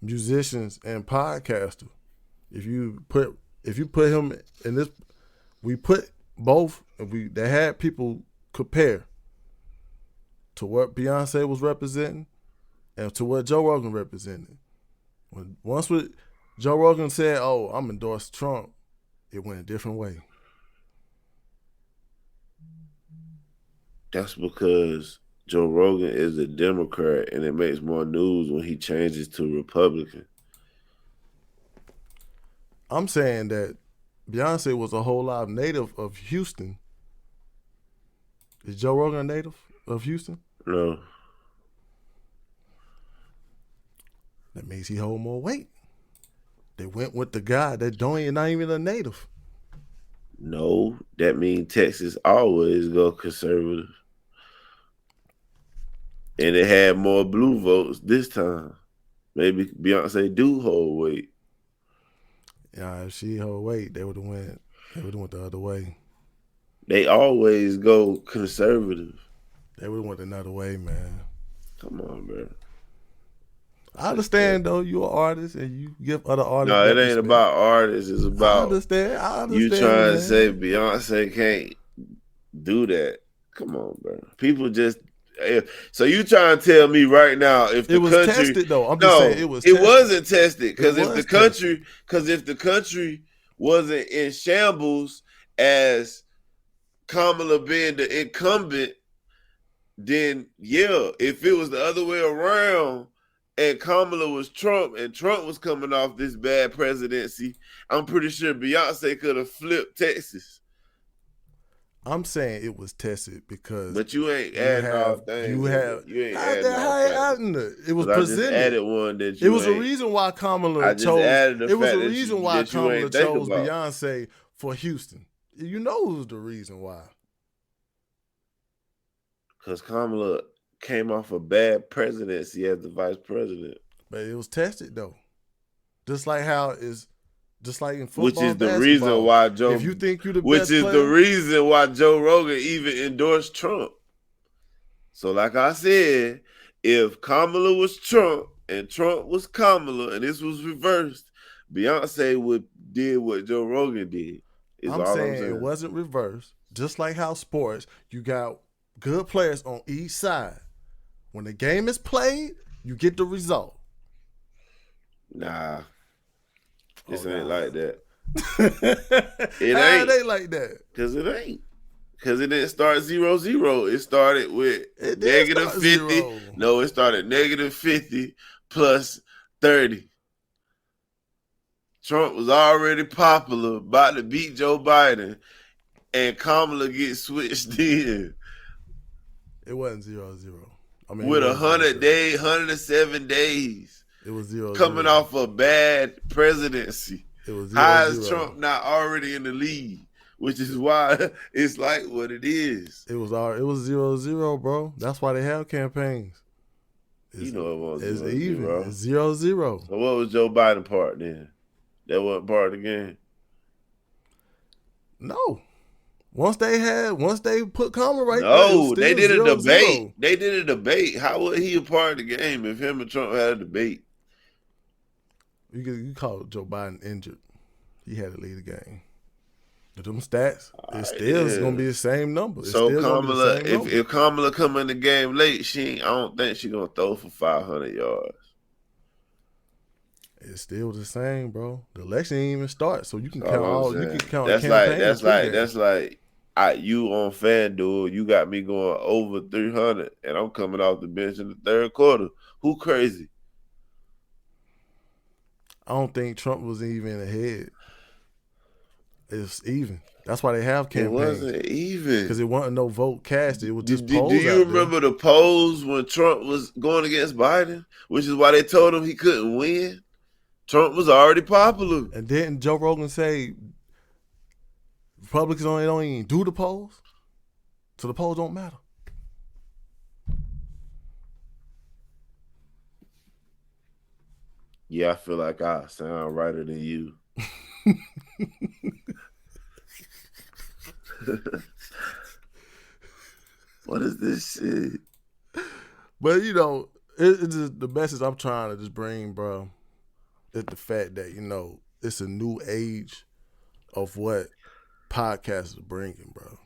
musicians and podcasters, if you put him in this, we put both, they had people compare to what Beyonce was representing and to what Joe Rogan represented. Once Joe Rogan said, "Oh, I'm endorsed Trump," it went a different way. That's because Joe Rogan is a Democrat, and it makes more news when he changes to Republican. I'm saying that Beyonce was a whole lot native of Houston. Is Joe Rogan a native of Houston? No. That means he hold more weight. They went with the guy that not even a native. No, that means Texas always go conservative. And it had more blue votes this time. Maybe Beyonce do hold weight. Yeah, if she hold weight, they would have went the other way. They always go conservative. They would have went another way, man. Come on, man. I understand, though, you're an artist and you give other artists. No, it ain't about artists. It's about I understand. You trying to say Beyonce can't do that. Come on, bro. People just... So you trying to tell me right now if the country... It was tested, though. I'm just saying it was tested. It wasn't tested. Because if the country wasn't in shambles as Kamala being the incumbent, then, yeah, if it was the other way around... and Kamala was Trump, and Trump was coming off this bad presidency, I'm pretty sure Beyonce could have flipped Texas. I'm saying it was tested because... But you ain't adding off things. You ain't adding it. It was presented. I just added one that it was a reason why Kamala chose... It was a reason why Kamala chose Beyonce for Houston. You know it was the reason why. Because Kamala... came off a bad presidency as the vice president. But it was tested, though. Just like in football, which is the reason why Joe... If you think you're the which best is player, the reason why Joe Rogan even endorsed Trump. So like I said, if Kamala was Trump and Trump was Kamala and this was reversed, Beyonce would did what Joe Rogan did. I'm saying it wasn't reversed. Just like how sports, you got good players on each side. When the game is played, you get the result. Nah. This ain't like that. It ain't like that. Because it ain't. Because it didn't start 0-0. It started with negative 50. Zero. No, it started negative 50 plus 30. Trump was already popular, about to beat Joe Biden, and Kamala gets switched in. It wasn't 0-0. I mean, with 107 days. It was 0-0. Coming off a bad presidency. It was 0-0. How is Trump not already in the lead? which is why it's like what it is. It was 0-0, bro. That's why they have campaigns. You know it was it's 0-0. even. It's 0-0. So what was Joe Biden part then? That wasn't part of the game. No. Once they put Kamala right there, No, they did a 0-0. debate. They did a debate. How was he a part of the game if him and Trump had a debate? You call Joe Biden injured. He had to lead the game. With them stats, it's still gonna be the same number. So Kamala, if Kamala come in the game late, I don't think she's gonna throw for 500 yards. It's still the same, bro. The election didn't even start, so you can count all. You can count. That's like you on FanDuel. You got me going over 300, and I'm coming off the bench in the third quarter. Who crazy? I don't think Trump was even ahead. It's even. That's why they have campaigns. It wasn't even because it wasn't no vote cast. It was just polls. Do you remember the polls when Trump was going against Biden, which is why they told him he couldn't win? Trump was already popular. And didn't Joe Rogan say Republicans don't even do the polls? So the polls don't matter. Yeah, I feel like I sound righter than you. What is this shit? But it's just the message I'm trying to just bring, bro. Is the fact that it's a new age of what podcasts are bringing, bro.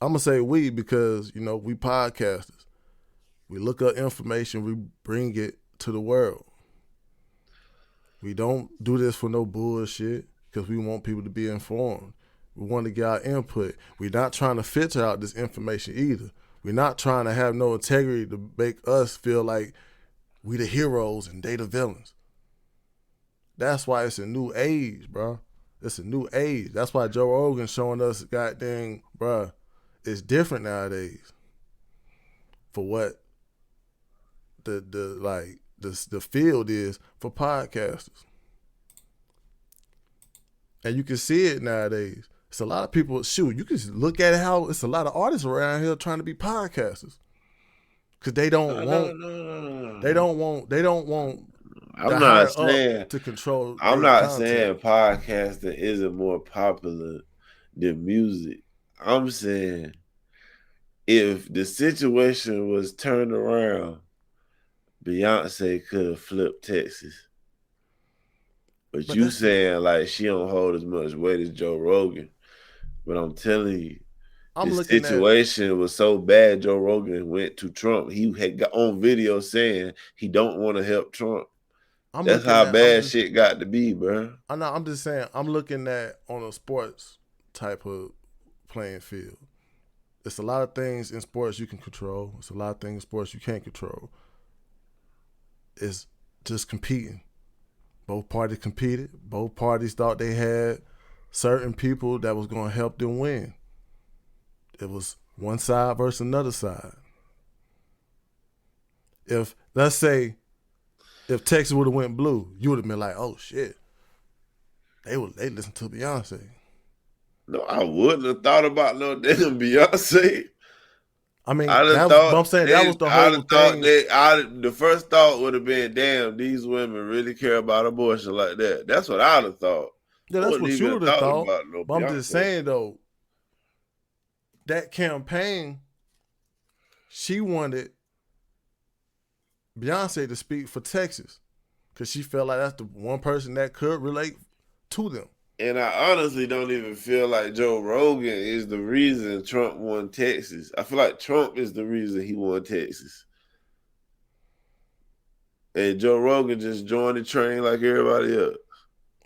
I'm gonna say we because we podcasters. We look up information, we bring it to the world. We don't do this for no bullshit because we want people to be informed. We want to get our input. We're not trying to filter out this information either. We're not trying to have no integrity to make us feel like we the heroes and they the villains. That's why it's a new age, bro. It's a new age. That's why Joe Rogan showing us, goddamn, bro, it's different nowadays. For what the field is for podcasters. And you can see it nowadays. It's a lot of people, you can look at how it's a lot of artists around here trying to be podcasters. Cause they don't want I'm not saying to control. I'm not saying podcasting isn't more popular than music. I'm saying if the situation was turned around, Beyonce could have flipped Texas. But you saying like she don't hold as much weight as Joe Rogan. But I'm telling you, the situation was so bad, Joe Rogan went to Trump. He had got on video saying he don't want to help Trump. That's how bad shit got to be, bro. I know. I'm just saying. I'm looking at on a sports type of playing field. It's a lot of things in sports you can control. It's a lot of things in sports you can't control. It's just competing. Both parties competed. Both parties thought they had certain people that was going to help them win. It was one side versus another side. Let's say, if Texas would have went blue, you would have been like, "Oh shit, they listen to Beyonce." No, I wouldn't have thought about no damn Beyonce. I mean, I'm saying that was the whole thing. The first thought would have been, "Damn, these women really care about abortion like that." That's what I'd have thought. Yeah, that's what you would have thought. But I'm just saying though, that campaign, she wanted Beyonce to speak for Texas because she felt like that's the one person that could relate to them. And I honestly don't even feel like Joe Rogan is the reason Trump won Texas. I feel like Trump is the reason he won Texas. And Joe Rogan just joined the train like everybody else.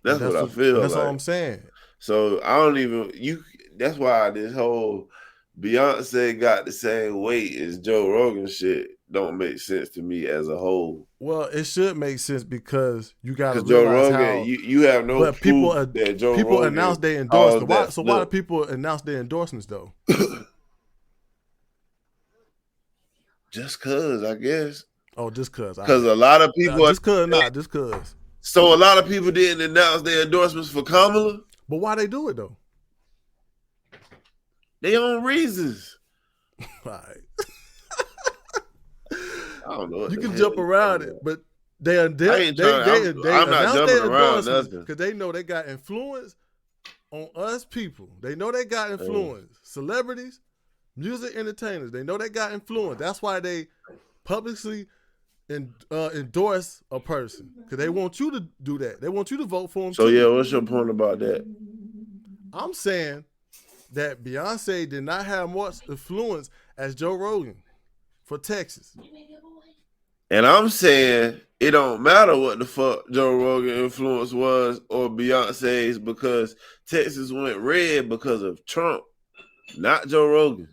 That's what I feel like. That's all I'm saying. So I don't even that's why this whole Beyonce got the same weight as Joe Rogan shit don't make sense to me as a whole. Well, it should make sense because you got to Joe realize Rogan, you have no proof that Joe people Rogan announce their endorsement. So why do people announce their endorsements though? Just cause, I guess. Oh, just cause. Because a lot of people just cause. So a lot of people didn't announce their endorsements for Kamala. But why they do it though? They own reasons. All right. I don't know. You can jump around it, but they I'm announced not their jumping around endorsements nothing. because they know they got influence on us people. They know they got influence. Celebrities, music entertainers, they know they got influence. That's why they publicly endorse a person because they want you to do that. They want you to vote for them. So too. yeah, what's your point about that? I'm saying that Beyonce did not have much influence as Joe Rogan for Texas. And I'm saying it don't matter what the fuck Joe Rogan influence was or Beyonce's because Texas went red because of Trump, not Joe Rogan.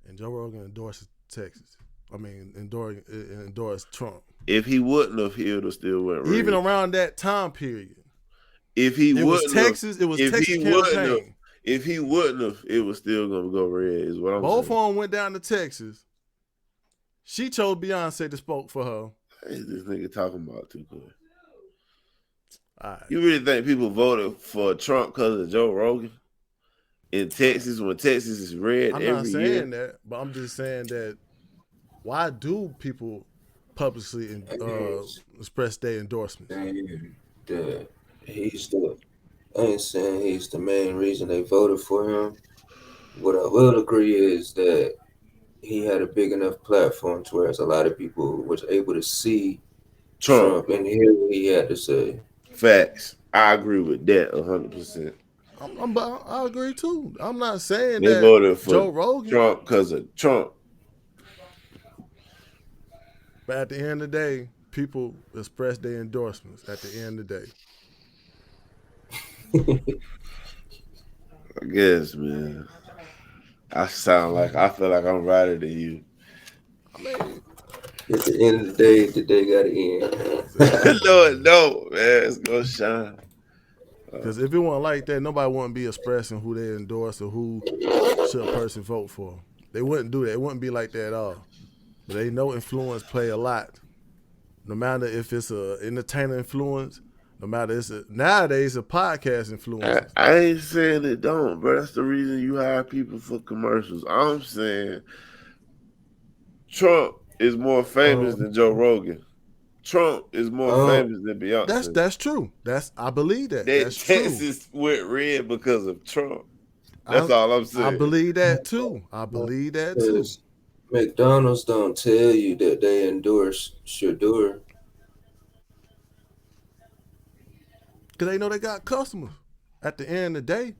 And Joe Rogan endorses Texas. I mean, endorsed Trump. If he wouldn't have, he would have still went red. Even around that time period. If he it was wouldn't Texas, have, it was Texas campaign. If he wouldn't have, it was still gonna go red. Is what I'm saying. Both of them went down to Texas. She chose Beyonce to spoke for her. What is this nigga talking about too good? All right. You really think people voted for Trump because of Joe Rogan in Texas when Texas is red I'm every not year? saying that, but I'm just saying that why do people publicly express their endorsements? I ain't saying he's the main reason they voted for him. What I will agree is that he had a big enough platform to where a lot of people was able to see Trump and hear what he had to say. Facts. I agree with that 100%. I agree too. I'm not saying they that voted for Joe Rogan Trump because of Trump. But at the end of the day, people express their endorsements at the end of the day. I guess, man. I feel like I'm righter than you. I mean, at the end of the day got to end. No, man, it's gonna shine. Because if it wasn't like that, nobody wouldn't be expressing who they endorse or who should a person vote for. They wouldn't do that. It wouldn't be like that at all. But they know influence play a lot. No matter if it's a entertainer influence, no matter nowadays a podcast influence. I ain't saying it don't, bro. That's the reason you hire people for commercials. I'm saying Trump is more famous than Joe Rogan. Trump is more famous than Beyonce. That's true. I believe that. That's Texas true. went red because of Trump. That's all I'm saying. I believe that too. McDonald's don't tell you that they endorse Shador. Because they know they got customers at the end of the day.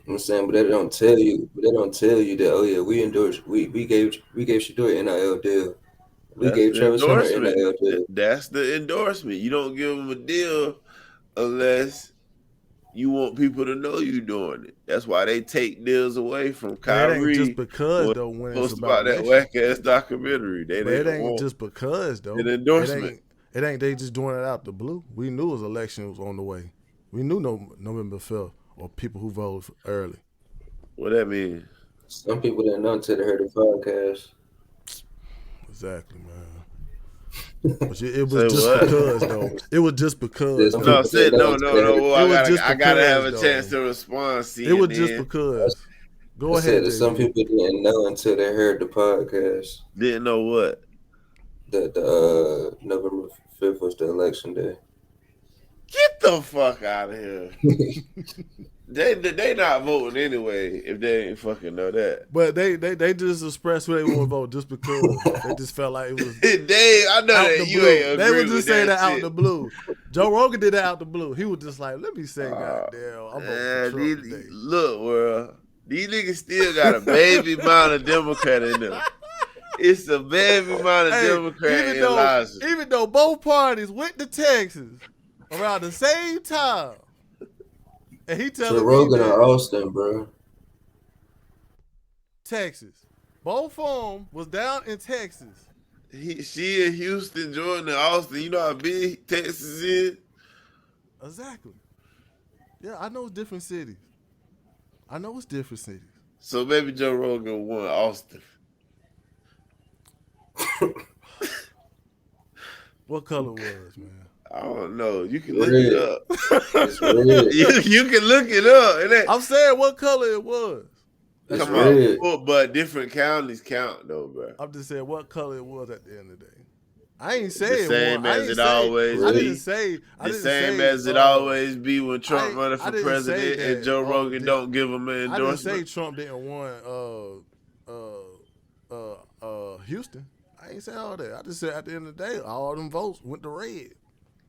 I'm saying, but they don't tell you that, oh yeah, we endorsed, we gave Shador an NIL deal. We gave Travis Hunter an NIL deal. That's the endorsement. You don't give them a deal unless you want people to know you doing it. That's why they take deals away from Kyrie. It ain't just because though when it's about that whack ass documentary. It ain't just because though. An endorsement. It ain't they just doing it out the blue. We knew his election was on the way. We knew November 5th or people who voted early. What that mean? Some people didn't know until they heard the podcast. Exactly, man. But it was just because though. It was just because. No, said no. I gotta have a chance to respond. It was just because. Go ahead. That some people didn't know until they heard the podcast. Didn't know what? That November 5th was the election day. Get the fuck out of here. They not voting anyway if they ain't fucking know that. But they just expressed who they want to vote just because they just felt like it was. I know that you ain't agree. They would just say that shit. out the blue. Joe Rogan did that out the blue. He was just like, let me say, goddamn, I'm voting for Trump today. Look, world, these niggas still got a baby amount of Democrat in them. It's a baby amount of Democrat in Elijah. Even though both parties went to Texas around the same time. And he telling Joe Rogan or Austin, bro. Texas. Both of them was down in Texas. She in Houston, Jordan, and Austin. You know how big Texas is? Exactly. Yeah, I know it's different cities. So maybe Joe Rogan won Austin. What color was, man? I don't know. You can look it up. It's red. you can look it up. I'm saying what color it was. It's Come red. on, but different counties count though, bro. I'm just saying what color it was at the end of the day. I ain't The saying same as it always I be. didn't say The same as it always be when Trump running for didn't say president that. and Joe Rogan don't give him an I didn't say endorsement. Trump didn't want Houston. I ain't say all that. I just said at the end of the day, all them votes went to red.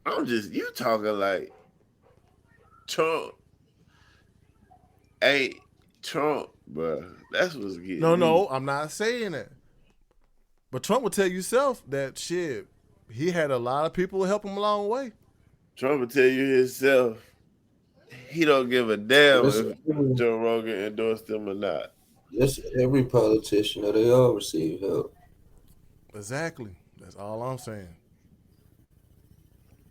You talking like Trump ain't Trump, bro. That's what's getting No, I'm not saying that. But Trump will tell you himself that shit, he had a lot of people help him along the way. Trump will tell you himself he don't give a damn if Joe Rogan endorsed him or not. Yes, every politician, they all receive help. Exactly. That's all I'm saying.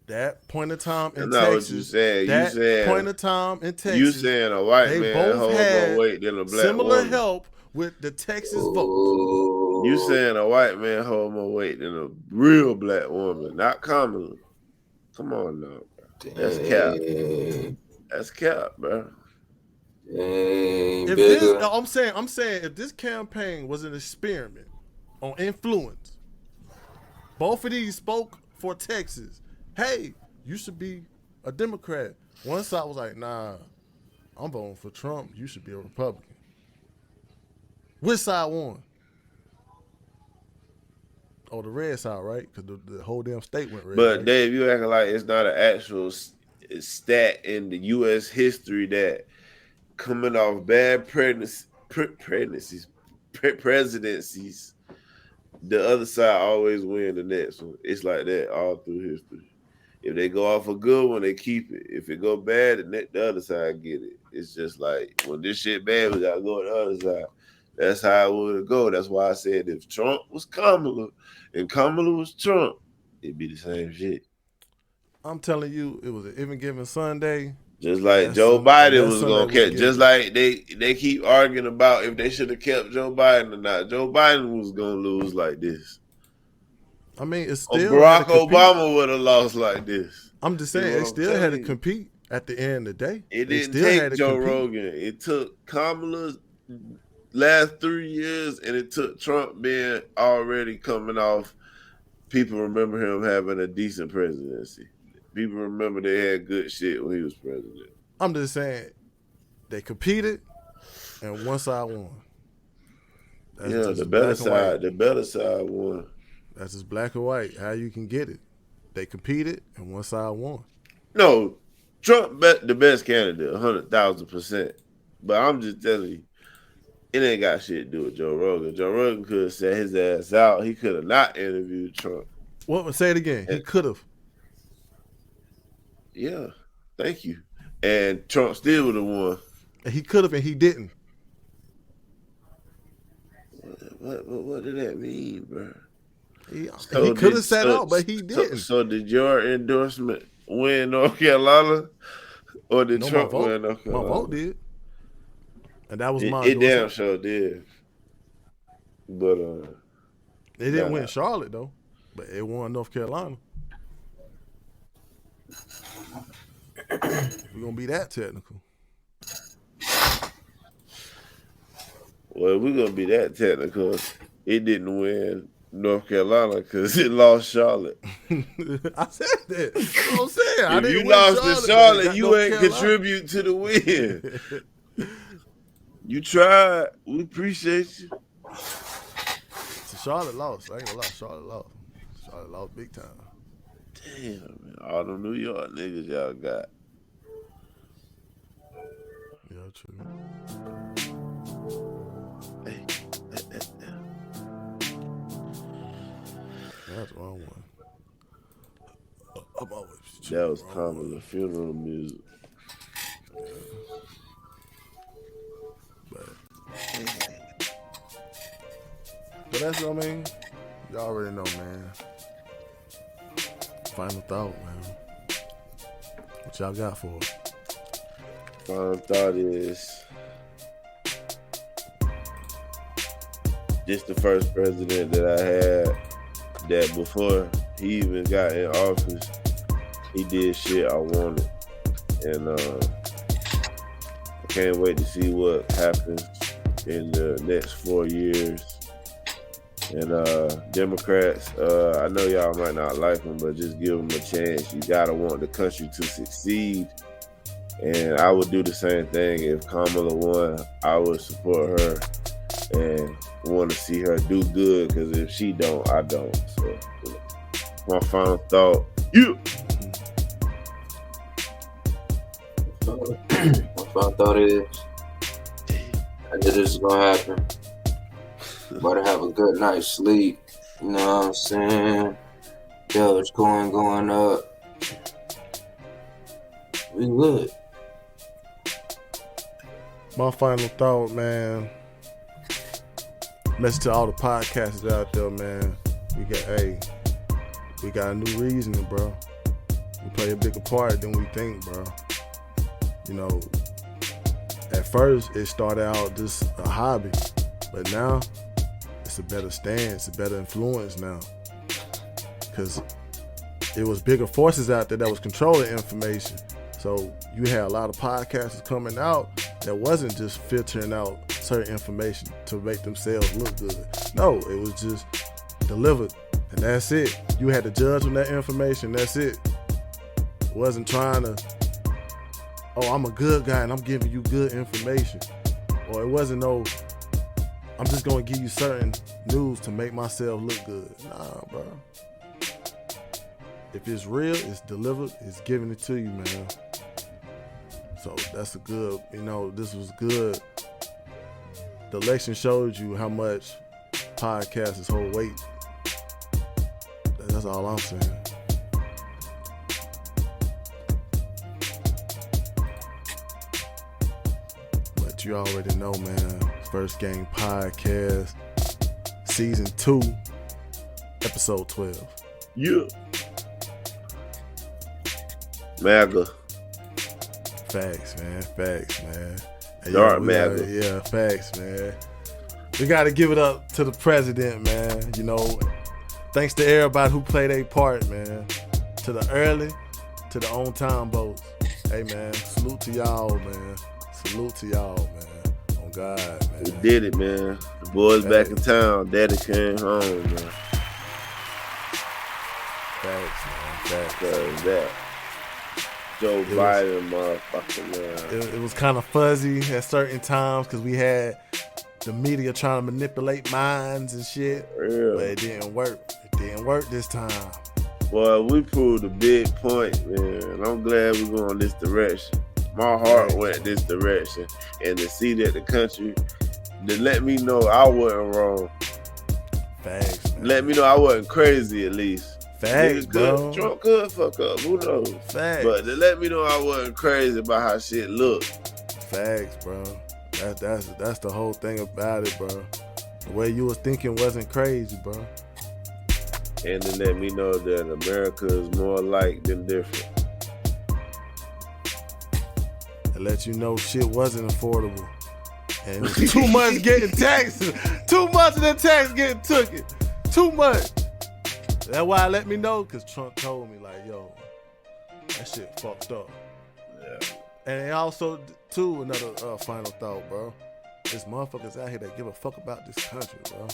That point of time in That's not Texas. what you said. That You said point of time in Texas. You saying a white they man both hold had more weight than a black similar woman. help with the Texas vote. You saying a white man hold more weight than a real black woman, not Kamala. Come on now, bro. That's cap. That's cap, bro. I'm saying if this campaign was an experiment on influence, both of these spoke for Texas. Hey, you should be a Democrat. One side was like, nah, I'm voting for Trump. You should be a Republican. Which side won? Oh, the red side, right? Because the whole damn state went red. But right? Dave, you acting like it's not an actual stat in the U.S. history that coming off bad presidencies, the other side always win the next one. It's like that all through history. If they go off a good one, they keep it. If it go bad, the other side get it. It's just like when this shit bad, we gotta go to the other side. That's how it would go. That's why I said if Trump was Kamala and Kamala was Trump, it'd be the same shit. I'm telling you, it was an even given Sunday. Just like Joe Biden was gonna catch. Just like they keep arguing about if they should have kept Joe Biden or not. Joe Biden was gonna lose like this. I mean, it's still Barack Obama would have lost like this. I'm just saying, they still had to compete at the end of the day. It didn't take Joe Rogan. It took Kamala's last 3 years, and it took Trump being already coming off. People remember him having a decent presidency. People remember they had good shit when he was president. I'm just saying, they competed, and one side won. That's the better side. The better side won. That's just black and white. How you can get it? They competed, and one side won. No, Trump the best candidate, 100,000%. But I'm just telling you, it ain't got shit to do with Joe Rogan. Joe Rogan could have set his ass out. He could have not interviewed Trump. What? Say it again. He could have. Yeah, thank you. And Trump still would have won. And he could have, and he didn't. What did that mean, bro? He could have sat out, but he didn't. So did your endorsement win North Carolina, or did Trump win North Carolina? My vote did, and that was my. It damn sure did. But it didn't win Charlotte though, but it won North Carolina. We're gonna be that technical. Well, we're gonna be that technical. It didn't win North Carolina because it lost Charlotte. I said that. That's what I'm saying. If you lost to Charlotte, you ain't contribute to the win. You tried. We appreciate you. So Charlotte lost. I ain't gonna lie. Charlotte lost. Charlotte lost big time. Damn, man. All the New York niggas y'all got. Yeah, true. Hey. That's the wrong one. I'm always that was Kamala funeral music. But that's what I mean. Y'all already know, man. Final thought, man. What y'all got for it? Final thought is this the first president that I had that before he even got in office, he did shit I wanted. And I can't wait to see what happens in the next 4 years. And Democrats, I know y'all might not like them, but just give them a chance. You gotta want the country to succeed. And I would do the same thing if Kamala won. I would support her and want to see her do good, because if she don't, I don't. So my final thought, My final thought is, I knew this is gonna happen. Better have a good night's sleep. You know what I'm saying? Dogecoin going up. We good. My final thought, man. Message to all the podcasters out there, man. We got a new reasoning, bro. We play a bigger part than we think, bro. You know, at first it started out just a hobby, but now it's a better stance, a better influence now. Because it was bigger forces out there that was controlling information. So you had a lot of podcasters coming out that wasn't just filtering out certain information to make themselves look good. No, it was just delivered, and that's it. You had to judge on that information, that's it. It wasn't trying to, oh, I'm a good guy and I'm giving you good information. Or it wasn't no, I'm just gonna give you certain news to make myself look good. Nah, bro. If it's real, it's delivered, it's giving it to you, man. So that's a good, this was good. The election showed you how much podcasts hold weight. That's all I'm saying. But you already know, man. First Game Podcast, Season 2, Episode 12. yeah. MAGA. Facts, man. Hey, Dark MAGA. Yeah, facts, man. We got to give it up to the president, man. Thanks to everybody who played their part, man. To the early, to the on-time votes. Hey, man, salute to y'all, man. Salute to y'all, man. On God, man. We did it, man. The boys back in town. Daddy came home, man. Facts, man. Facts. Cause that Joe Biden, motherfucker, man. It was kind of fuzzy at certain times because we had the media trying to manipulate minds and shit. Real. But it didn't work. It didn't work this time. Well, we proved a big point, man. I'm glad we're going this direction. My heart went this direction. And to see that the country, to let me know I wasn't wrong. Facts, man. Let me know I wasn't crazy, at least. Facts, bro. Trump could fuck up. Who knows? Facts. But to let me know I wasn't crazy about how shit looked. Facts, bro. That's the whole thing about it, bro. The way you was thinking wasn't crazy, bro. And to let me know that America is more alike than different. And let you know shit wasn't affordable. And it was too much getting taxes. Too much of the tax getting took it. Too much. That's why let me know, because Trump told me, like, yo, that shit fucked up. Yeah. And also, too, another final thought, bro. There's motherfuckers out here that give a fuck about this country, bro.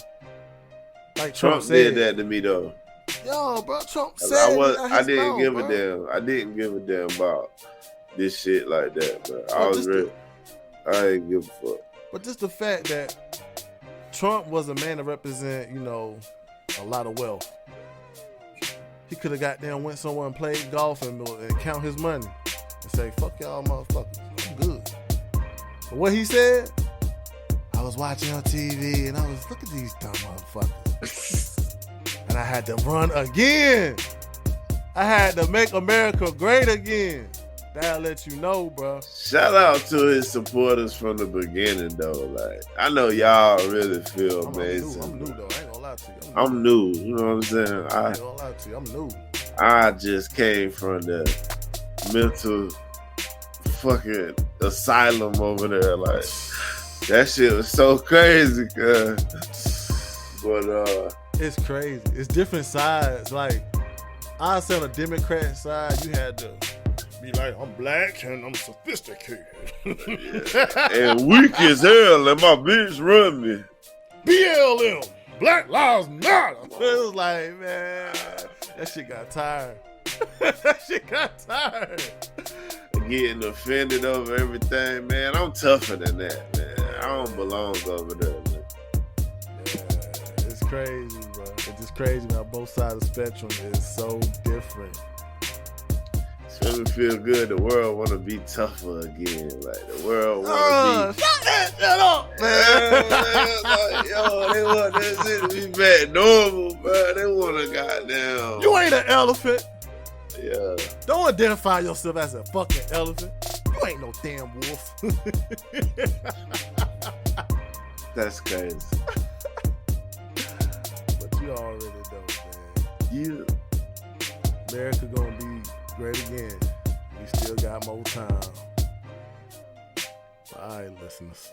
Like Trump said, did that to me, though. Yo, bro, Trump said I didn't give a damn. I didn't give a damn about this shit like that, bro. I didn't give a fuck. But just the fact that Trump was a man to represent, a lot of wealth. He could have goddamn went somewhere and played golf and count his money and say, fuck y'all motherfuckers, I'm good. But what he said, I was watching on TV and I was, look at these dumb motherfuckers. And I had to run again. I had to make America great again. That'll let you know, bro. Shout out to his supporters from the beginning, though. Like, I know y'all really feel amazing. I'm new, though. I ain't gonna lie to you. I'm new. You know what I'm saying? I ain't gonna lie to you. I'm new. I just came from the mental fucking asylum over there. Like, that shit was so crazy, cuz. But, it's crazy. It's different sides. Like, I say on the Democrat side, you had to be like, I'm black and I'm sophisticated. And weak as hell, and my bitch run me. BLM, Black Lives Matter. It was like, man, that shit got tired. That shit got tired. Getting offended over everything, man. I'm tougher than that, man. I don't belong over there, man. Yeah, it's crazy, bro. It's just crazy how both sides of the spectrum is so different. It's made me feel good. The world want to be tougher again. Like, the world want to be... Shut up, man. Like, yo, they want that shit to be back normal, bro. They want to goddamn... You ain't an elephant. Yeah. Don't identify yourself as a fucking elephant. You ain't no damn wolf. That's crazy. But you already know, man. Yeah. America gonna be great again. We still got more time. All right, listeners.